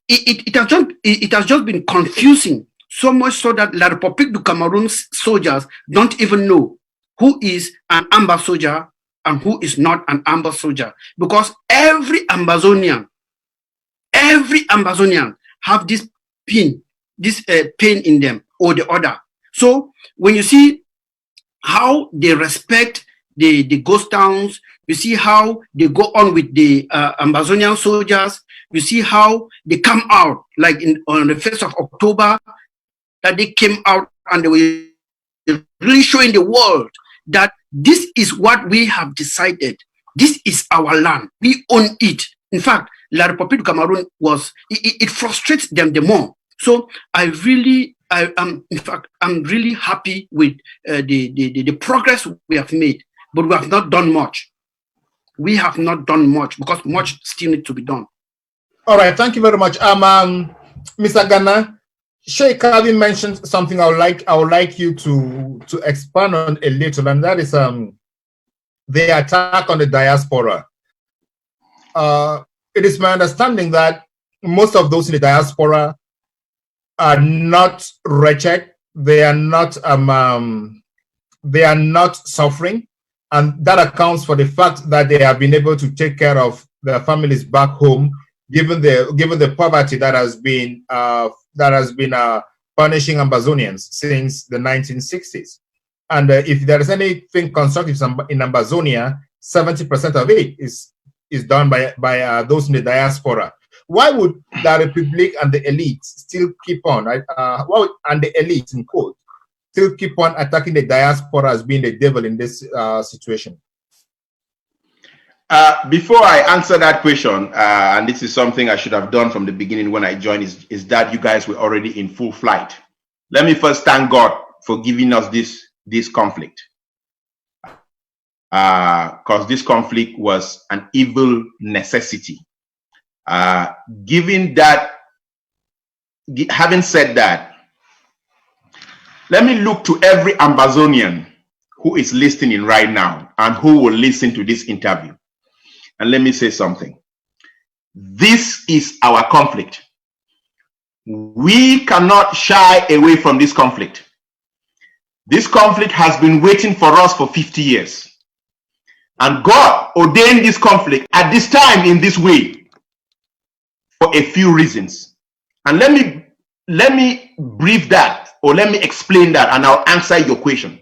it has just been confusing, so much so that La République du Cameroon's soldiers don't even know who is an Amber soldier and who is not an Amber soldier, because every Ambazonian have this pain in them or the other. So when you see how they respect the ghost towns, you see how they go on with the Ambazonian soldiers, you see how they come out, like on the 1st of October, that they came out and they were really showing the world that this is what we have decided. This is our land. We own it. In fact, La République du Cameroon it frustrates them the more. So I'm really happy with the progress we have made, but we have not done much. We have not done much because much still needs to be done. All right, thank you very much. Mr. Ghana, Sheikh Calvin mentioned something I would like you to expand on a little, and that is the attack on the diaspora. It is my understanding that most of those in the diaspora are not wretched. They are not suffering, and that accounts for the fact that they have been able to take care of their families back home, given the poverty that has been punishing Ambazonians since the 1960s. And if there is anything constructive in Ambazonia, 70% of it is done by those in the diaspora. Why would the Republic and the elites still keep on, and the elites in quote, still keep on attacking the diaspora as being the devil in this situation? Before I answer that question, and this is something I should have done from the beginning when I joined, is that you guys were already in full flight. Let me first thank God for giving us this conflict, because this conflict was an evil necessity. Having said that, let me look to every Ambazonian who is listening right now and who will listen to this interview. And let me say something. This is our conflict. We cannot shy away from this conflict. This conflict has been waiting for us for 50 years. And God ordained this conflict at this time in this way for a few reasons. And let me brief that, or let me explain that, and I'll answer your question.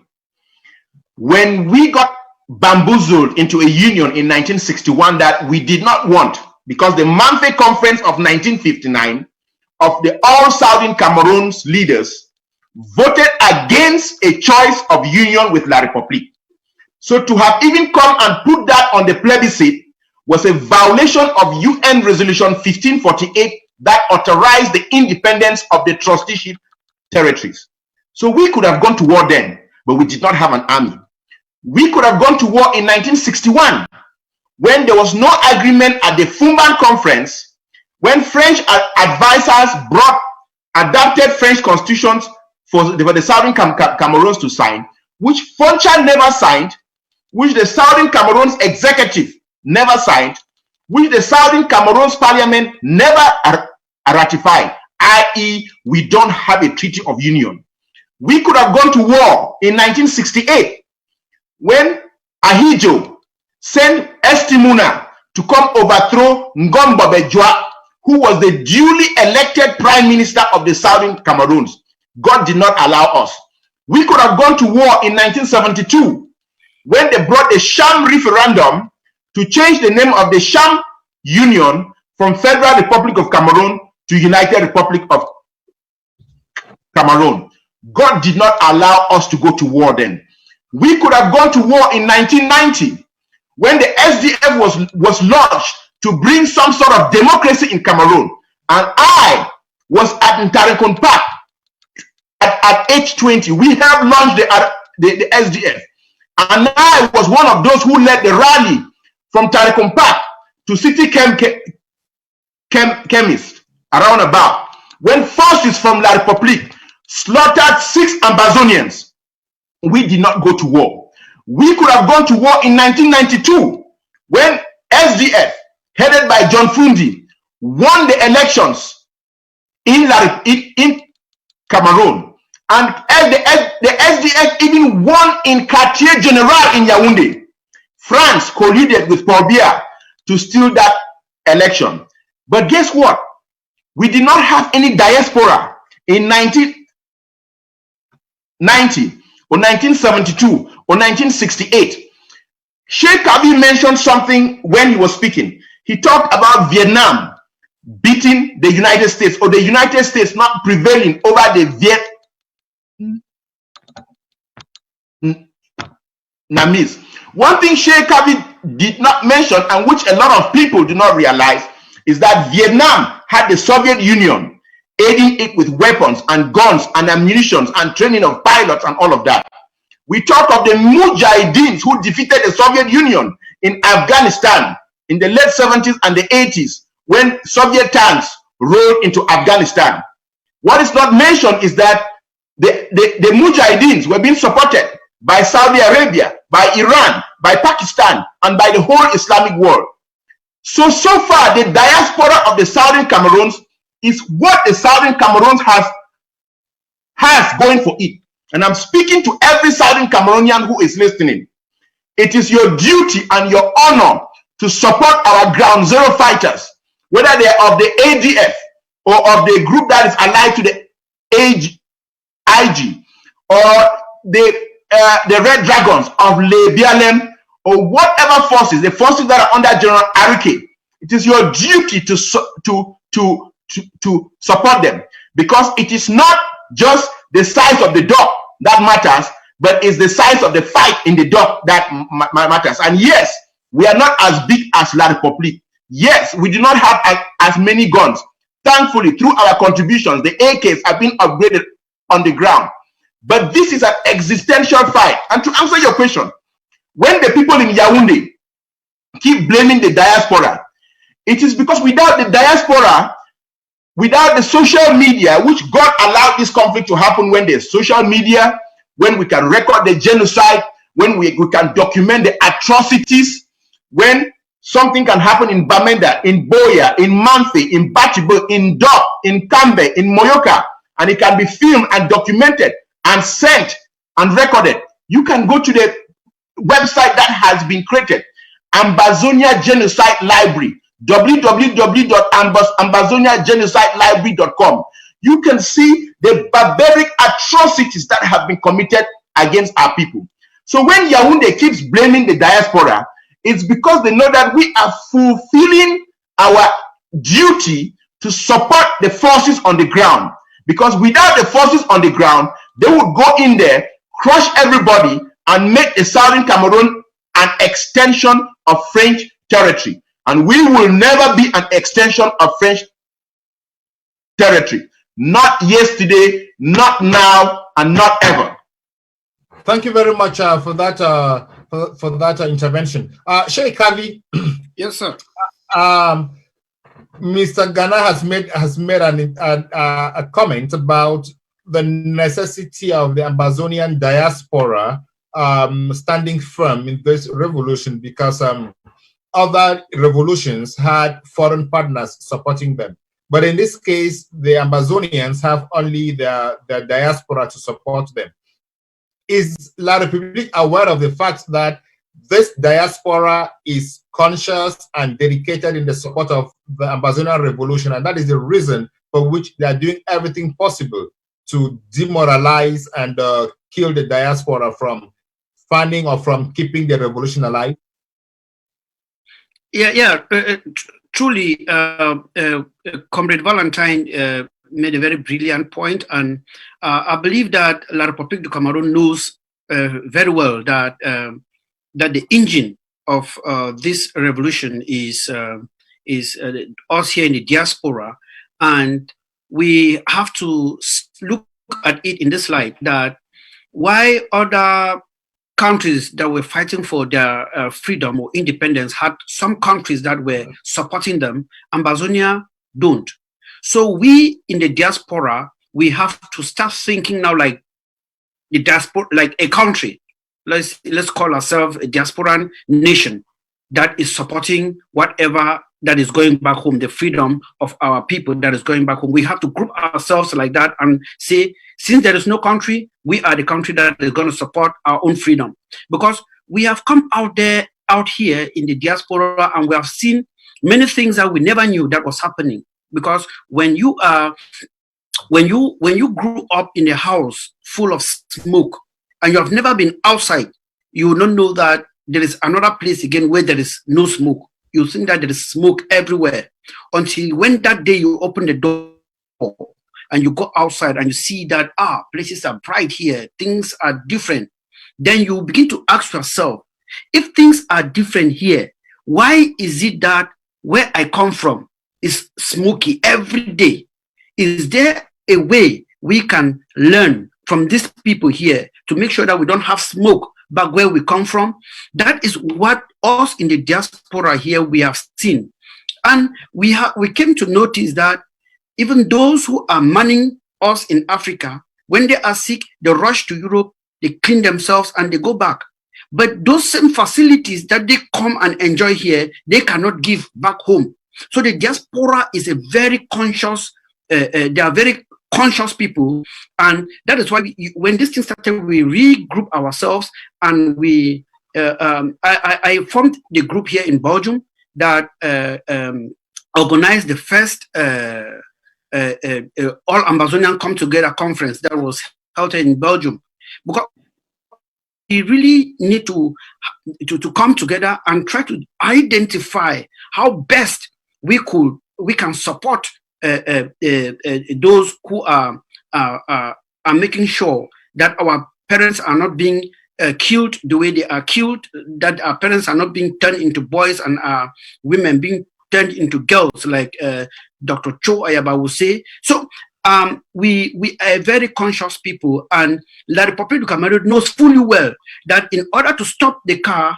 When we got bamboozled into a union in 1961 that we did not want, because the Manfred Conference of 1959 of the all Southern Cameroon's leaders voted against a choice of union with La République. So to have even come and put that on the plebiscite was a violation of UN Resolution 1548 that authorized the independence of the trusteeship territories. So we could have gone to war then, but we did not have an army. We could have gone to war in 1961 when there was no agreement at the Fumban Conference, when French advisors brought adapted French constitutions for the Southern Cameroons to sign, which Foncha never signed, which the Southern Cameroons executive never signed, which the Southern Cameroons parliament never ratified, i.e. we don't have a treaty of union. We could have gone to war in 1968 when Ahijo sent Estimuna to come overthrow Ngombo Bejwa, who was the duly elected prime minister of the Southern Cameroons. God did not allow us. We could have gone to war in 1972 when they brought a sham referendum to change the name of the sham union from Federal Republic of Cameroon to United Republic of Cameroon. God did not allow us to go to war then. We could have gone to war in 1990 when the SDF was launched to bring some sort of democracy in Cameroon. And I was at Ntarekon Park at age 20. We have launched the SDF. And I was one of those who led the rally from Tarekon Park to City Chemist around about, when forces from La République slaughtered 6 Ambazonians. We did not go to war. We could have gone to war in 1992 when SDF, headed by John Fundi, won the elections in Cameroon. And the SDF even won in Quartier General in Yaoundé. France colluded with Paul Biya to steal that election. But guess what? We did not have any diaspora in 1990 or 1972 or 1968. Sheikh Kabi mentioned something when he was speaking. He talked about Vietnam beating the United States, or the United States not prevailing over the Vietnamese. One thing Sheikh Kabi did not mention, and which a lot of people do not realize, is that Vietnam had the Soviet Union aiding it with weapons and guns and ammunition and training of pilots and all of that. We talk of the Mujahideen who defeated the Soviet Union in Afghanistan in the late 70s and the 80s when Soviet tanks rolled into Afghanistan. What is not mentioned is that the Mujahideen were being supported by Saudi Arabia, by Iran, by Pakistan, and by the whole Islamic world. So far, the diaspora of the Southern Cameroons is what the Southern Cameroons has going for it. And I'm speaking to every Southern Cameroonian who is listening. It is your duty and your honor to support our ground zero fighters, whether they are of the ADF or of the group that is allied to the IG, or the Red Dragons of Le Bialem, or whatever forces, the forces that are under General Arike. It is your duty to support them, because it is not just the size of the dog that matters, but it's the size of the fight in the dog that matters. And yes, we are not as big as La République. Yes, we do not have as many guns. Thankfully, through our contributions, the AKs have been upgraded on the ground. But this is an existential fight. And to answer your question, when the people in Yaoundé keep blaming the diaspora, it is because without the diaspora, without the social media, which God allowed this conflict to happen, when there's social media, when we can record the genocide, when we can document the atrocities, when something can happen in Bamenda, in Boya, in Manfi, in Batibo, in Dok, in Kambe, in Moyoka, and it can be filmed and documented and sent and recorded. You can go to the website that has been created, Ambazonia Genocide Library, www.ambazoniagenocidellibrary.com. You can see the barbaric atrocities that have been committed against our people. So when Yaoundé keeps blaming the diaspora, it's because they know that we are fulfilling our duty to support the forces on the ground. Because without the forces on the ground, they would go in there, crush everybody, and make the Southern Cameroon an extension of French territory. And we will never be an extension of French territory. Not yesterday, not now, and not ever. Thank you very much for that for that intervention. Sheikh Ali. Yes, sir. Mr. Ghana has made a comment about the necessity of the Ambazonian diaspora standing firm in this revolution, because other revolutions had foreign partners supporting them. But in this case, the Ambazonians have only their diaspora to support them. Is La République aware of the fact that this diaspora is conscious and dedicated in the support of the Ambazonian revolution, and that is the reason for which they are doing everything possible to demoralize and kill the diaspora from funding or from keeping the revolution alive? Truly, Comrade Valentine made a very brilliant point, and I believe that La République du Cameroun knows very well that that the engine of this revolution is us here in the diaspora, and we have to look at it in this light, that why other countries that were fighting for their freedom or independence had some countries that were supporting them, Ambazonia don't. So we in the diaspora, we have to start thinking now like the diaspora, like a country. Let's call ourselves a diasporan nation that is supporting whatever that is going back home, the freedom of our people that is going back home. We have to group ourselves like that and say, since there is no country, we are the country that is going to support our own freedom. Because we have come out here in the diaspora, and we have seen many things that we never knew that was happening. Because when you grew up in a house full of smoke and you have never been outside, you will not know that there is another place again where there is no smoke. You think that there is smoke everywhere, until when that day you open the door and you go outside and you see that places are bright here, things are different. Then you begin to ask yourself, if things are different here, why is it that where I come from is smoky every day? Is there a way we can learn from these people here to make sure that we don't have smoke back where we come from? That is what us in the diaspora here we have seen. And we came to notice that even those who are manning us in Africa, when they are sick, they rush to Europe, they clean themselves and they go back. But those same facilities that they come and enjoy here, they cannot give back home. So the diaspora is a very conscious, they are very conscious people, and that is why when this thing started, we regroup ourselves, and I formed the group here in Belgium that organized the first All Ambazonian Come Together conference that was held in Belgium, because we really need to come together and try to identify how best we can support those who are making sure that our parents are not being killed the way they are killed, that our parents are not being turned into boys and our women being turned into girls, like Dr. Cho Ayaba will say. So we are very conscious people, and La République du Cameroun knows fully well that in order to stop the car,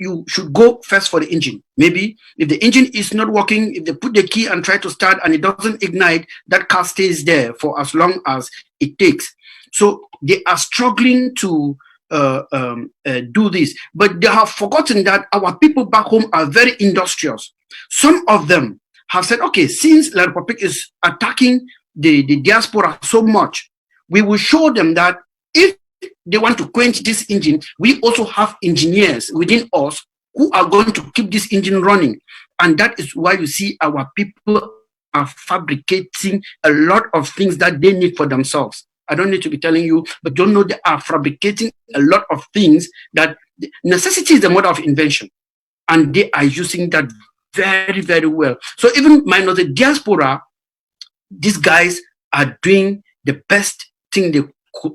you should go first for the engine. Maybe if the engine is not working, if they put the key and try to start and it doesn't ignite, that car stays there for as long as it takes. So they are struggling to do this, but they have forgotten that our people back home are very industrious. Some of them have said, okay, since La République is attacking the diaspora so much, we will show them that if they want to quench this engine, we also have engineers within us who are going to keep this engine running. And that is why you see our people are fabricating a lot of things that they need for themselves. I don't need to be telling you, but don't know they are fabricating a lot of things that necessity is the mother of invention. And they are using that very, very well. So even minus the diaspora, these guys are doing the best thing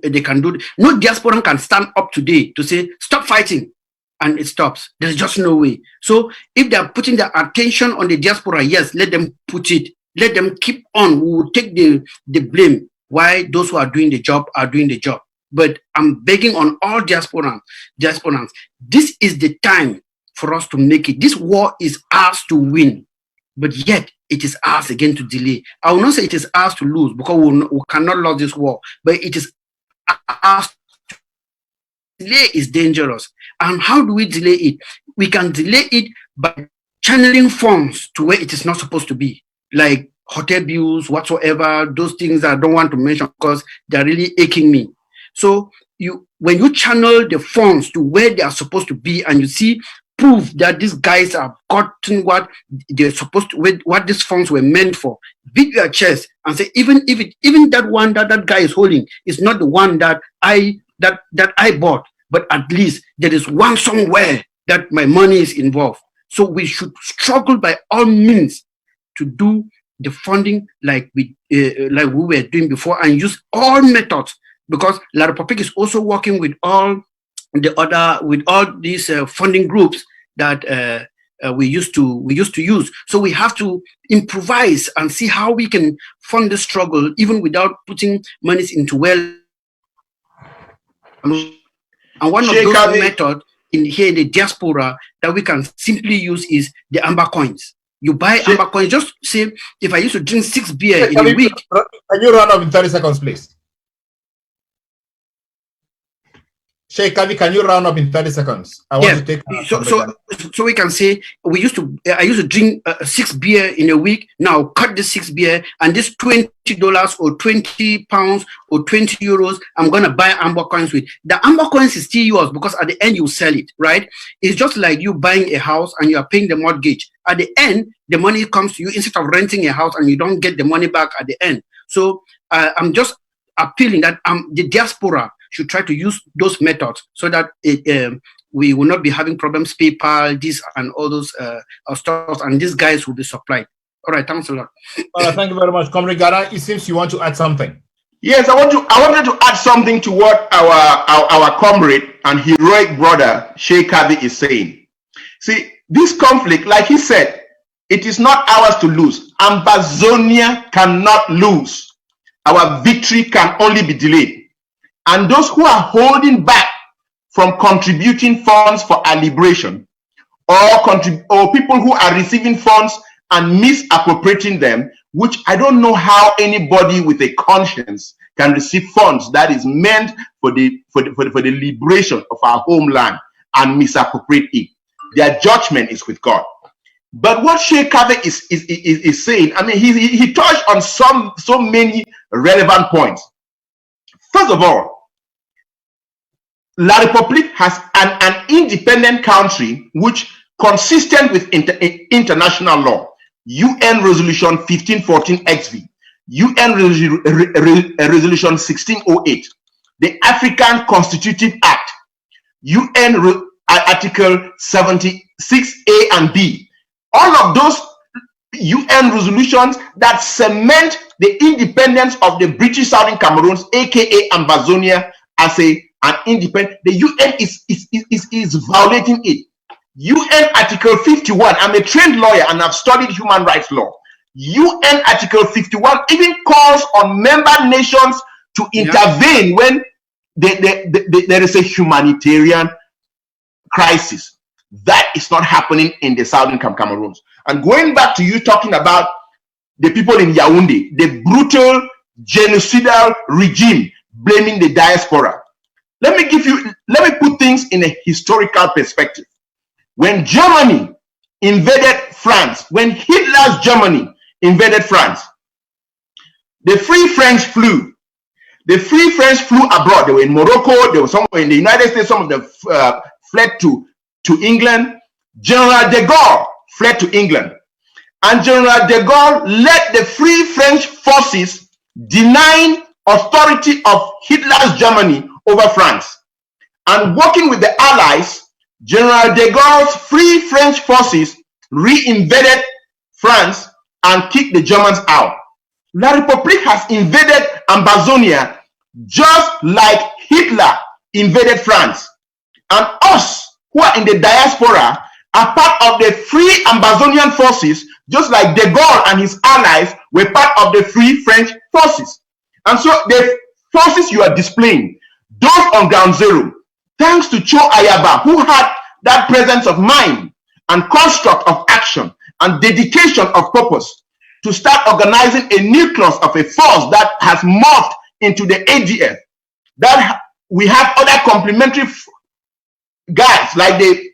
they can do. No diasporan can stand up today to say, stop fighting, and it stops. There's just no way. So if they are putting their attention on the diaspora, yes, let them put it. Let them keep on. We will take the blame why those who are doing the job are doing the job. But I'm begging on all diasporans, this is the time for us to make it. This war is ours to win, but yet it is ours again to delay. I will not say it is ours to lose, because we cannot lose this war, but it is ours. Delay is dangerous. And how do we delay it? We can delay it by channeling funds to where it is not supposed to be, like hotel bills, whatsoever, those things I don't want to mention because they're really aching me. So when you channel the funds to where they are supposed to be, and you see proof that these guys have gotten what they're supposed to, what these funds were meant for, beat your chest and say, even that one that guy is holding is not the one that I bought, but at least there is one somewhere that my money is involved. So we should struggle by all means to do the funding like we were doing before, and use all methods, because La Republic is also working with all these funding groups that we used to use. So we have to improvise and see how we can fund the struggle even without putting monies into well. And one of those methods here in the diaspora that we can simply use is the amber coins. You buy amber coins. Just say, if I used to drink 6 beer in a week. Can you run up in 30 seconds, please? Sheikh Kavi, can you round up in 30 seconds? I want to take. So we can say I used to drink 6 beer in a week. Now cut the 6 beer, and this $20 or £20 or €20, I'm gonna buy amber coins with. The amber coins is still yours, because at the end you sell it, right? It's just like you buying a house and you are paying the mortgage. At the end, the money comes to you instead of renting a house, and you don't get the money back at the end. So I'm just appealing that the diaspora should try to use those methods so that we will not be having problems, PayPal, this and all those stuff, and these guys will be supplied. All right, thanks a lot. Thank you very much, Comrade Gara. It seems you want to add something. Yes, I wanted to add something to what our comrade and heroic brother Sheikh Kabi is saying. See, this conflict, like he said, it is not ours to lose. Ambazonia cannot lose. Our victory can only be delayed. And those who are holding back from contributing funds for our liberation, or people who are receiving funds and misappropriating them, which I don't know how anybody with a conscience can receive funds that is meant for the liberation of our homeland and misappropriate it. Their judgment is with God. But what Sheikh Kabe is saying, I mean, he touched on so many relevant points. First of all, La Republique has an independent country which, consistent with international law, UN Resolution 1514 XV, UN Resolution 1608, the African Constitutive Act, UN Article 76A and B, all of those UN resolutions that cement the independence of the British Southern Cameroons, aka Ambazonia, as an independent. The UN is violating it. UN Article 51. I'm a trained lawyer and I've studied human rights law. UN Article 51 even calls on member nations to intervene when there is a humanitarian crisis. That is not happening in the Southern Cameroons. And going back to you talking about the people in Yaoundé, the brutal genocidal regime blaming the diaspora. Let me put things in a historical perspective. When Germany invaded France, when Hitler's Germany invaded France, the Free French flew. The Free French flew abroad. They were in Morocco, they were somewhere in the United States, some of them fled to England. General de Gaulle fled to England. And General de Gaulle led the Free French forces, denying authority of Hitler's Germany over France. And working with the Allies, General de Gaulle's Free French forces re-invaded France and kicked the Germans out. La République has invaded Ambazonia just like Hitler invaded France. And us, who are in the diaspora, are part of the Free Ambazonian forces, just like de Gaulle and his allies were part of the Free French forces. And so the forces you are displaying, those on ground zero, thanks to Cho Ayaba, who had that presence of mind and construct of action and dedication of purpose to start organizing a nucleus of a force that has morphed into the ADF, that we have other complementary guys like the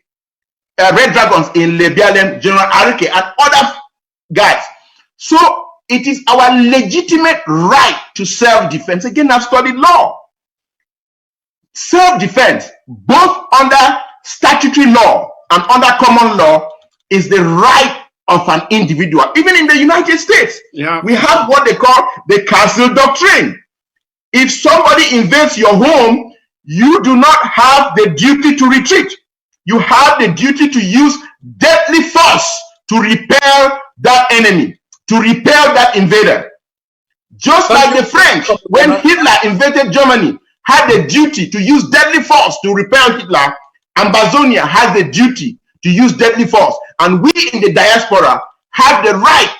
Red Dragons in Lebialem, General Arike, and other guys. So it is our legitimate right to self-defense. Again, I've studied law. Self-defense, both under statutory law and under common law, is the right of an individual. Even in the United States, we have what they call the castle doctrine. If somebody invades your home, you do not have the duty to retreat. You have the duty to use deadly force to repel that enemy, to repel that invader. Just like the French, when Hitler invaded Germany, had the duty to use deadly force to repel Hitler, Ambazonia has the duty to use deadly force. And we in the diaspora have the right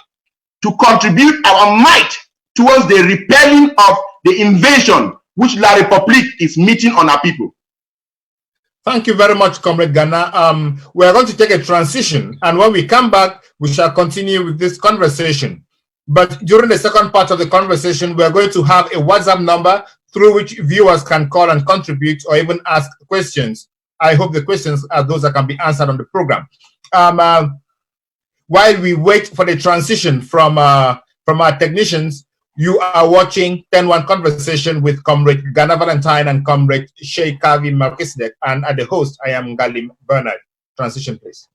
to contribute our might towards the repelling of the invasion which La République is meeting on our people. Thank you very much, Comrade Ghana. We are going to take a transition, and when we come back, we shall continue with this conversation. But during the second part of the conversation, we are going to have a WhatsApp number through which viewers can call and contribute or even ask questions. I hope the questions are those that can be answered on the program. While we wait for the transition from our technicians, you are watching 10-1 Conversation with Comrade Ghana Valentine and Comrade Sheikh Kavi Melchizedek, and at the host, I am Galim Bernard. Transition, please.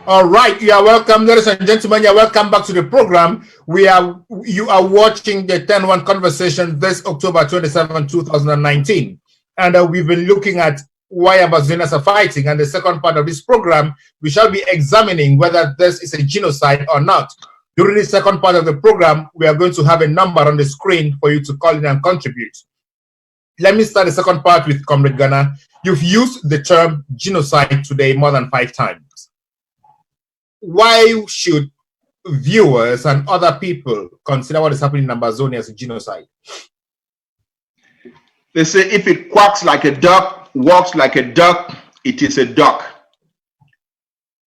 All right, you are welcome, ladies and gentlemen. You are welcome back to the program. You are watching the 10-1 Conversation this October 27, 2019. And we've been looking at why Ambazonians are fighting. And the second part of this program, we shall be examining whether this is a genocide or not. During the second part of the program, we are going to have a number on the screen for you to call in and contribute. Let me start the second part with Comrade Ghana. You've used the term genocide today more than 5 times. Why should viewers and other people consider what is happening in Ambazonia as a genocide? They say if it quacks like a duck, walks like a duck, it is a duck.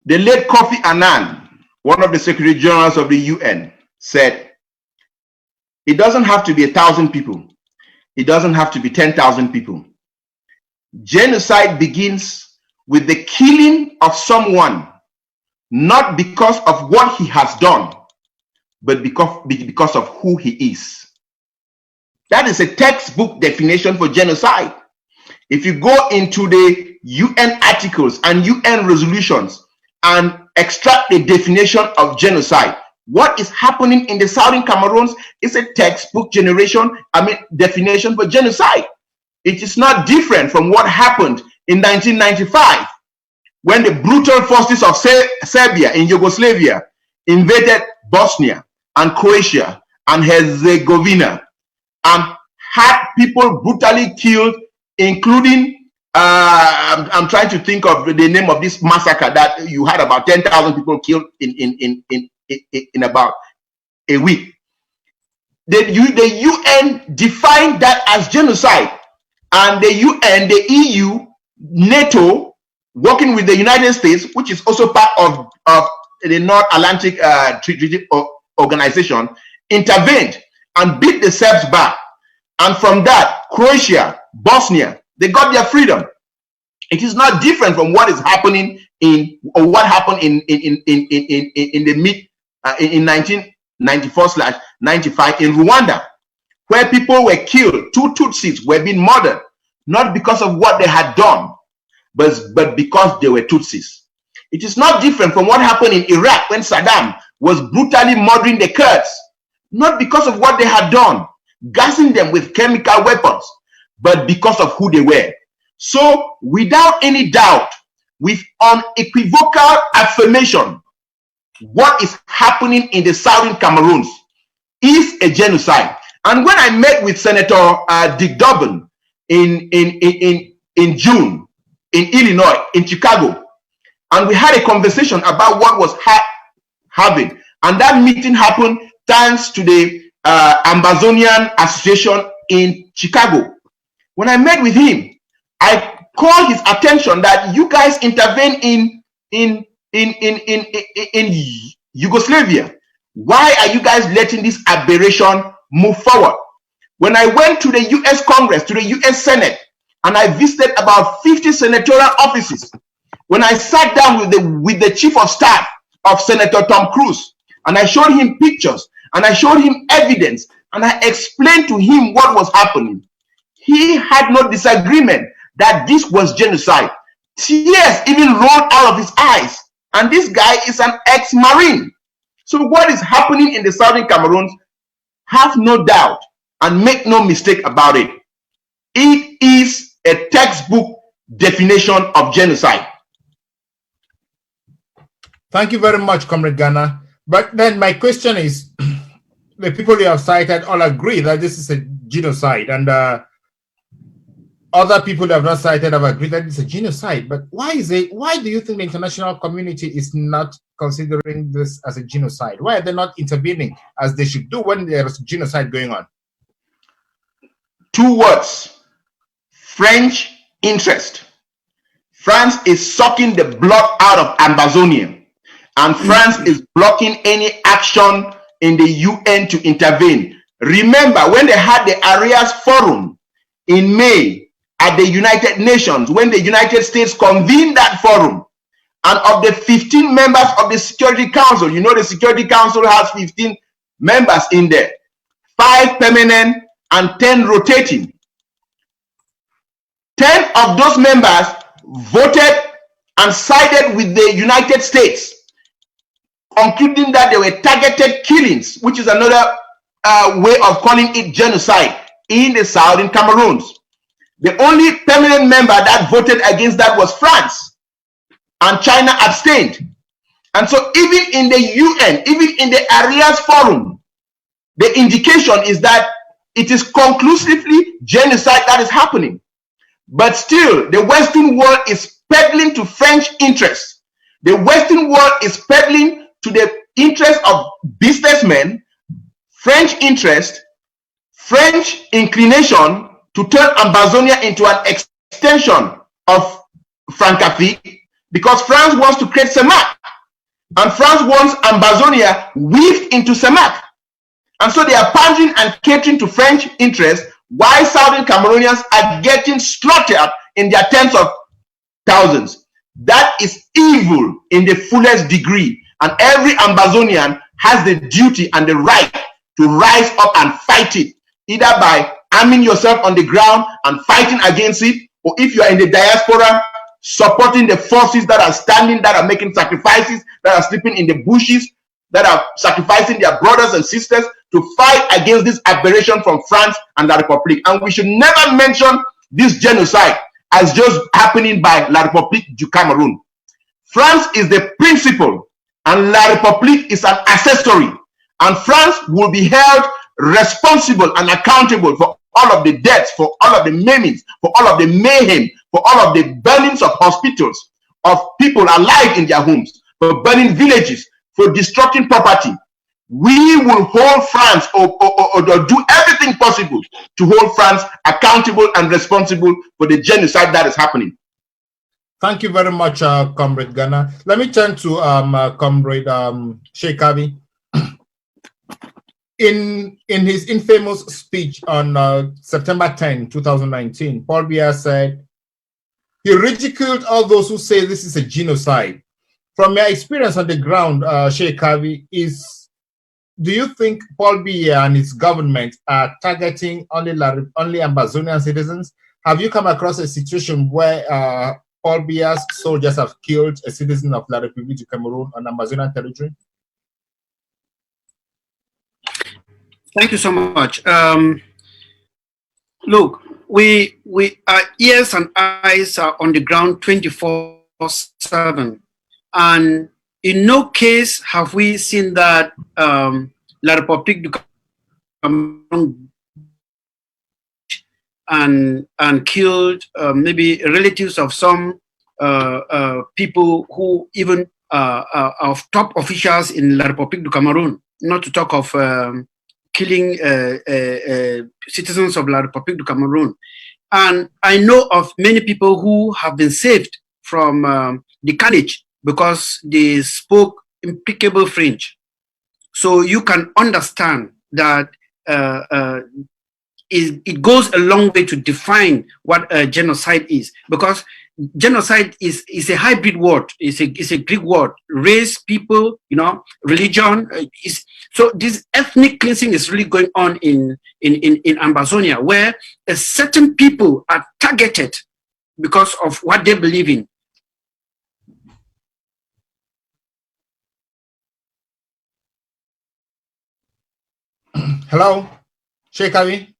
The late Kofi Annan, one of the Secretary Generals of the UN, said, it doesn't have to be 1,000 people. It doesn't have to be 10,000 people. Genocide begins with the killing of someone, not because of what he has done, but because of who he is. That is a textbook definition for genocide. If you go into the UN articles and UN resolutions and extract the definition of genocide, what is happening in the southern Cameroons is a textbook definition for genocide. It is not different from what happened in 1995 when the brutal forces of Serbia in Yugoslavia invaded Bosnia and Croatia and Herzegovina and had people brutally killed, including, I'm trying to think of the name of this massacre that you had about 10,000 people killed in about a week. The UN defined that as genocide, and the UN, the EU, NATO, working with the United States, which is also part of the North Atlantic Treaty organization, intervened and beat the Serbs back. And from that, Croatia, Bosnia, they got their freedom. It is not different from what is happening or what happened in the mid in 1994/95 in Rwanda, where people were killed. 2 Tutsis were being murdered, not because of what they had done, but because they were Tutsis. It is not different from what happened in Iraq when Saddam was brutally murdering the Kurds, not because of what they had done, gassing them with chemical weapons, but because of who they were. So, without any doubt, with unequivocal affirmation, what is happening in the southern Cameroons is a genocide. And when I met with Senator Dick Durbin in June in Illinois, in Chicago, and we had a conversation about what was happening, and that meeting happened thanks to the Ambazonian Association in Chicago. When I met with him, I called his attention that you guys intervened in Yugoslavia. Why are you guys letting this aberration move forward? When I went to the US Congress, to the US Senate, and I visited about 50 senatorial offices, when I sat down with the chief of staff of Senator Tom Cruise, and I showed him pictures, and I showed him evidence, and I explained to him what was happening, he had no disagreement that this was genocide. Tears even rolled out of his eyes. And this guy is an ex-Marine. So what is happening in the southern Cameroons, have no doubt and make no mistake about it. It is a textbook definition of genocide. Thank you very much, Comrade Ghana. But then my question is, the people you have cited all agree that this is a genocide, and other people who have not cited have agreed that it's a genocide. But why do you think the international community is not considering this as a genocide? Why are they not intervening as they should do when there is genocide going on? 2 words: French interest. France is sucking the blood out of Amazonia, and France is blocking any action in the UN to intervene. Remember when they had the Arias Forum in May at the United Nations, when the United States convened that forum, and of the 15 members of the Security Council, you know the Security Council has 15 members in there, 5 permanent and 10 rotating. 10 of those members voted and sided with the United States, concluding that they were targeted killings, which is another way of calling it genocide, in the southern Cameroons. The only permanent member that voted against that was France, and China abstained. And so even in the UN, even in the Arias Forum, the indication is that it is conclusively genocide that is happening. But still, the Western world is peddling to French interests. The Western world is peddling to the interest of businessmen, French interest, French inclination to turn Amazonia into an extension of Francophonie, because France wants to create CEMAC, and France wants Amazonia weaved into CEMAC. And so they are pandering and catering to French interests, while Southern Cameroonians are getting slaughtered in their tens of thousands. That is evil in the fullest degree, and every Amazonian has the duty and the right to rise up and fight it, either by arming yourself on the ground and fighting against it, or if you are in the diaspora, supporting the forces that are standing, that are making sacrifices, that are sleeping in the bushes, that are sacrificing their brothers and sisters to fight against this aberration from France and La République. And we should never mention this genocide as just happening by La République du Cameroun. France is the principal, and La République is an accessory. And France will be held responsible and accountable for all of the deaths, for all of the maimings, for all of the mayhem, for all of the burnings of hospitals, of people alive in their homes, for burning villages, for destructing property. We will hold France or do everything possible to hold France accountable and responsible for the genocide that is happening. Thank you very much, Comrade Ghana. Let me turn to Comrade Sheikh Abi. in his infamous speech on September 10, 2019, Paul Biya said he ridiculed all those who say this is a genocide. From your experience on the ground, Sheikh Kavi, do you think Paul Biya and his government are targeting only Ambazonian citizens? Have you come across a situation where Paul Biya's soldiers have killed a citizen of La République du Cameroon on Ambazonian territory? Thank you so much. Look, our ears and eyes are on the ground 24/7, and in no case have we seen that La République du Cameroon and killed maybe relatives of some people who even of top officials in La République du Cameroon, not to talk of killing citizens of La République du Cameroon. And I know of many people who have been saved from the carnage because they spoke impeccable French. So you can understand that it goes a long way to define what a genocide is, because genocide is a hybrid word. It's a Greek word. Race, people, religion. So this ethnic cleansing is really going on in Ambazonia, where a certain people are targeted because of what they believe in. Hello, Sheikh Ali?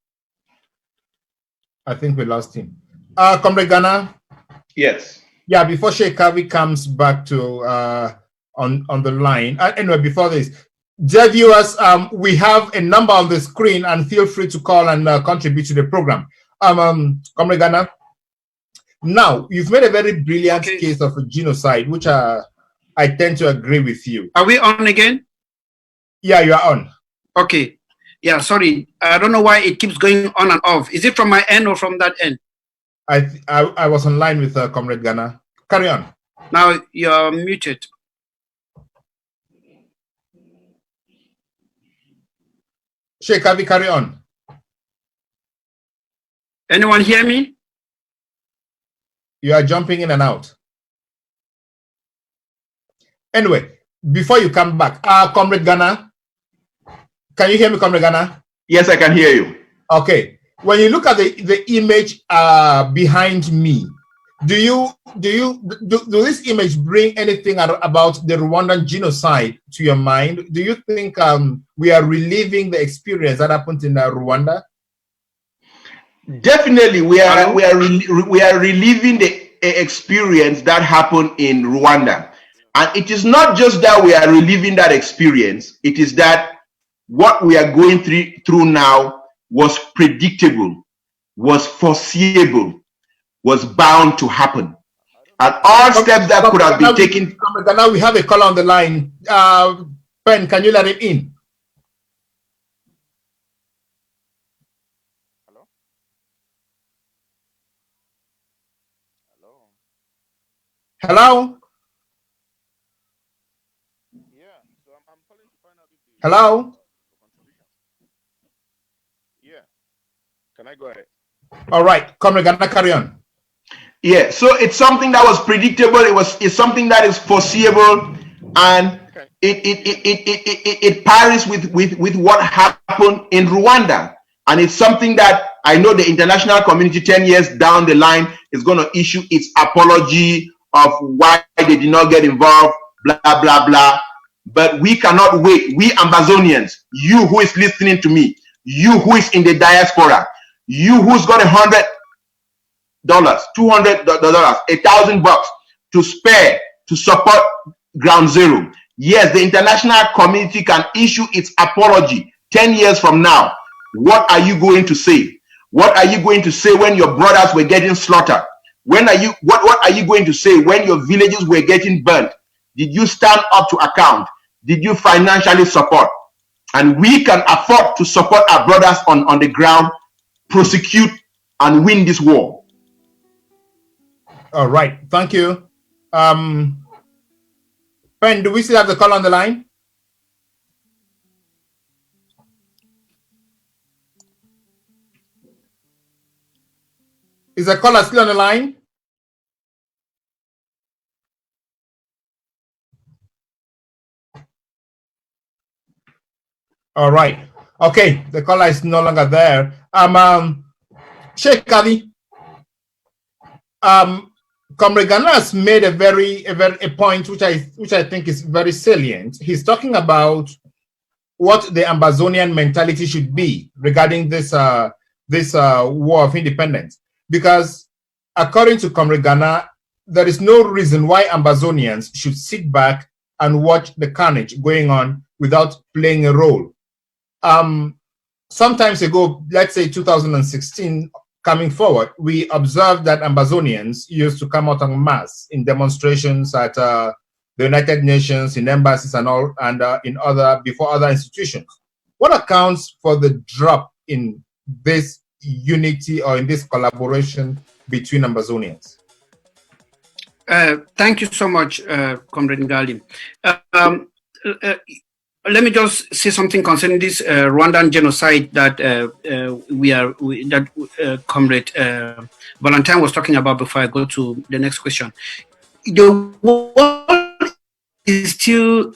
I think we lost him. Comrade Ghana? Yes. Yeah, before Sheikh Kavi comes back to on the line. Anyway, before this, dear viewers, we have a number on the screen, and feel free to call and contribute to the program. Comrade Ghana, now you've made a very brilliant case of a genocide, which I tend to agree with you. Are we on again? Yeah, you are on. Okay. Yeah, sorry. I don't know why it keeps going on and off. Is it from my end or from that end? I was online with Comrade Ghana. Carry on. Now you're muted. Sheikh Kavi, carry on. Anyone hear me? You are jumping in and out. Anyway, before you come back, Comrade Ghana, can you hear me, Comrade Ghana? Yes, I can hear you. Okay. When you look at the image behind me, do this image bring anything about the Rwandan genocide to your mind? Do you think we are reliving the experience that happened in Rwanda? Definitely, we are reliving the experience that happened in Rwanda, and it is not just that we are reliving that experience. It is that what we are going through now was predictable, was foreseeable, was bound to happen. And all steps that could have been taken. Now we have a caller on the line. Ben, can you let him in? Hello? Hello? Yeah, so I'm calling to find out if the Hello? contribution. Yeah. Can I go ahead? All right, Comrade Ghana, carry on. Yeah, so it's something that was predictable. It's something that is foreseeable, and Okay. it parries with what happened in Rwanda, and it's something that I know the international community 10 years down the line is going to issue its apology of why they did not get involved, blah blah blah. But we cannot wait. We Ambazonians, you who is listening to me, you who is in the diaspora, you who's got $100, $200, $1,000 to spare to support Ground Zero. Yes, the international community can issue its apology 10 years from now. What are you going to say? What are you going to say when your brothers were getting slaughtered? What are you going to say when your villages were getting burnt? Did you stand up to account? Did you financially support? And we can afford to support our brothers on the ground, prosecute and win this war. All right, thank you. Ben, do we still have the call on the line? Is the caller still on the line? All right. Okay, the caller is no longer there. Sheikh Kadi, Comrade Ghana has made a point which I think is very salient. He's talking about what the Ambazonian mentality should be regarding this war of independence, because according to Comrade Ghana, there is no reason why Ambazonians should sit back and watch the carnage going on without playing a role. Sometimes ago, let's say 2016, coming forward, we observed that Ambazonians used to come out en masse in demonstrations at the United Nations, in embassies and all, and before other institutions. What accounts for the drop in this unity or in this collaboration between Ambazonians? Thank you so much, Comrade Ngali. Let me just say something concerning this Rwandan genocide that Comrade Valentine was talking about before I go to the next question. The world is still,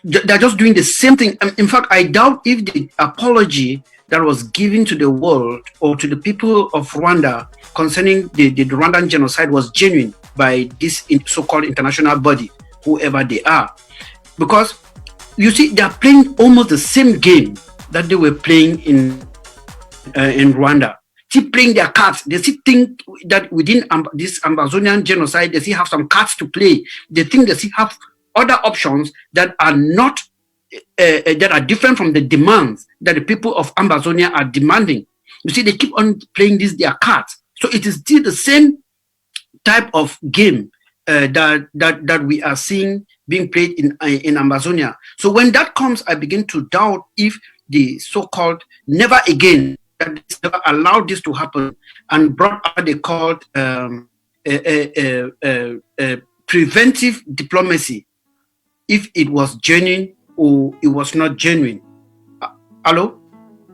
they're just doing the same thing. In fact, I doubt if the apology that was given to the world or to the people of Rwanda concerning the Rwandan genocide was genuine by this so-called international body, whoever they are. Because you see, they are playing almost the same game that they were playing in Rwanda. Still playing their cards. They still think that within this Ambazonian genocide, they still have some cards to play. They think they still have other options that are not that are different from the demands that the people of Ambazonia are demanding. You see, they keep on playing their cards. So it is still the same type of game that we are seeing being played in Amazonia. So when that comes, I begin to doubt if the so-called never again, that never allowed this to happen and brought out the called preventive diplomacy, if it was genuine or it was not genuine. Hello?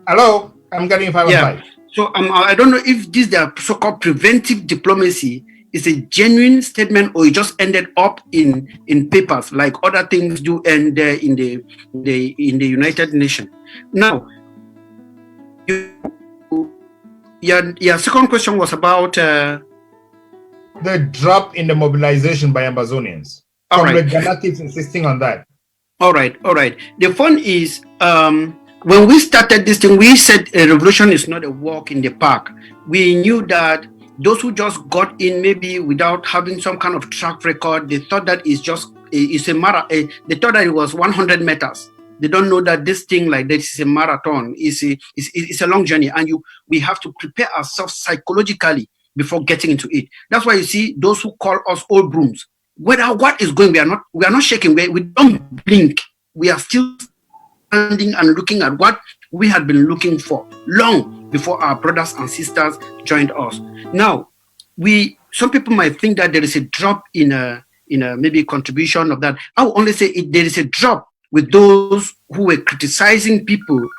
Hello, I'm getting 5 yeah. on 5. So I don't know if this their so-called preventive diplomacy is a genuine statement or it just ended up in papers like other things do end in the United Nations. Now, your second question was about the drop in the mobilization by Ambazonians. All right. Ghana keeps insisting on that. All right. The fun is when we started this thing, we said a revolution is not a walk in the park. We knew that those who just got in maybe without having some kind of track record, they thought that it's a marathon. They thought that it was 100 meters. They don't know that this thing like this is a marathon. It's a long journey, and we have to prepare ourselves psychologically before getting into it. That's why you see those who call us old brooms. What is going? We are not shaking. We don't blink. We are still standing and looking at what we had been looking for long before our brothers and sisters joined us. Now, some people might think that there is a drop in a maybe contribution of that. I will only say there is a drop with those who were criticizing people.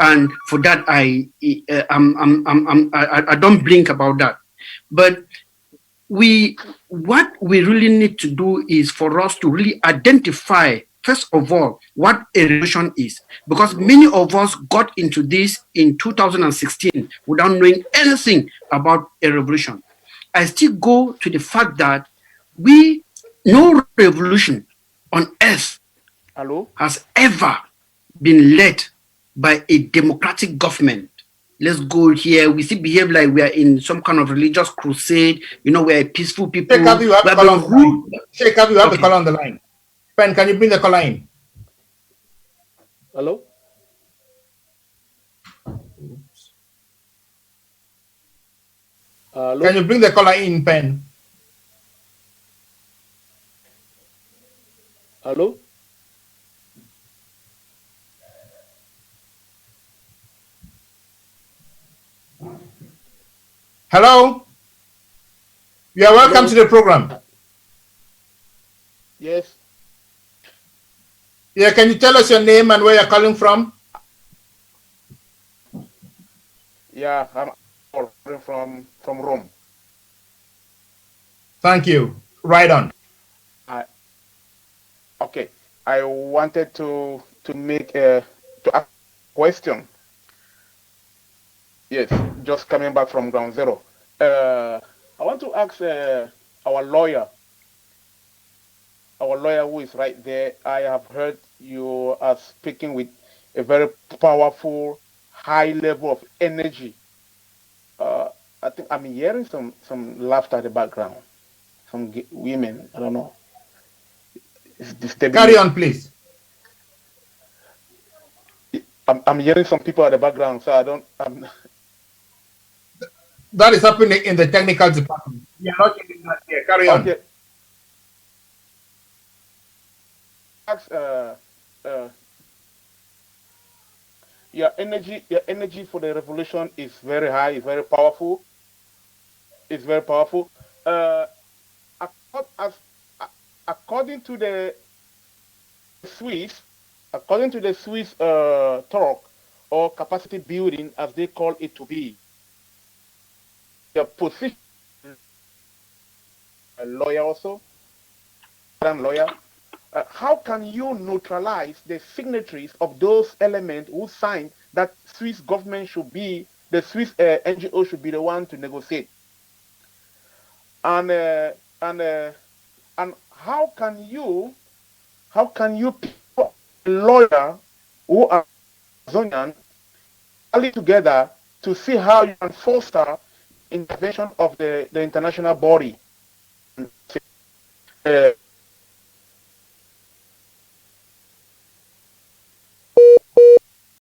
And for that, I don't blink about that. But what we really need to do is for us to really identify, first of all, what a revolution is. Because many of us got into this in 2016 without knowing anything about a revolution. I still go to the fact that no revolution on earth has ever been led by a democratic government. Let's go here. We still behave like we are in some kind of religious crusade. We're peaceful people. Sheikh Abu, you have the call on the line. Pen, can you bring the caller in? Hello? Can you bring the caller in, Pen? Hello? Hello? You are welcome to the program. Yes. Yeah, can you tell us your name and where you're calling from? Yeah, I'm calling from Rome. Thank you. Right on. I okay. I wanted to make a to ask a question. Yes, just coming back from ground zero. I want to ask our lawyer, our lawyer who is right there. I have heard you are speaking with a very powerful, high level of energy. Uh, I think I'm hearing some laughter at the background. Some women. I don't know. It's disturbing Carry me. on, please. I'm hearing some people at the background, so I don't. That is happening in the technical department. We are not getting that here. Carry on. Okay. Ask, uh, your energy for the revolution is very high. It's very powerful. It's very powerful. Uh, as according to the Swiss, according to the Swiss talk or capacity building, as they call it to be, your position, a lawyer also, lawyer. How can you neutralize the signatories of those elements who signed that Swiss government should be, the Swiss NGO should be the one to negotiate? And and uh, and how can you people, a lawyer who are Amazonian, rally together to see how you can foster intervention of the international body?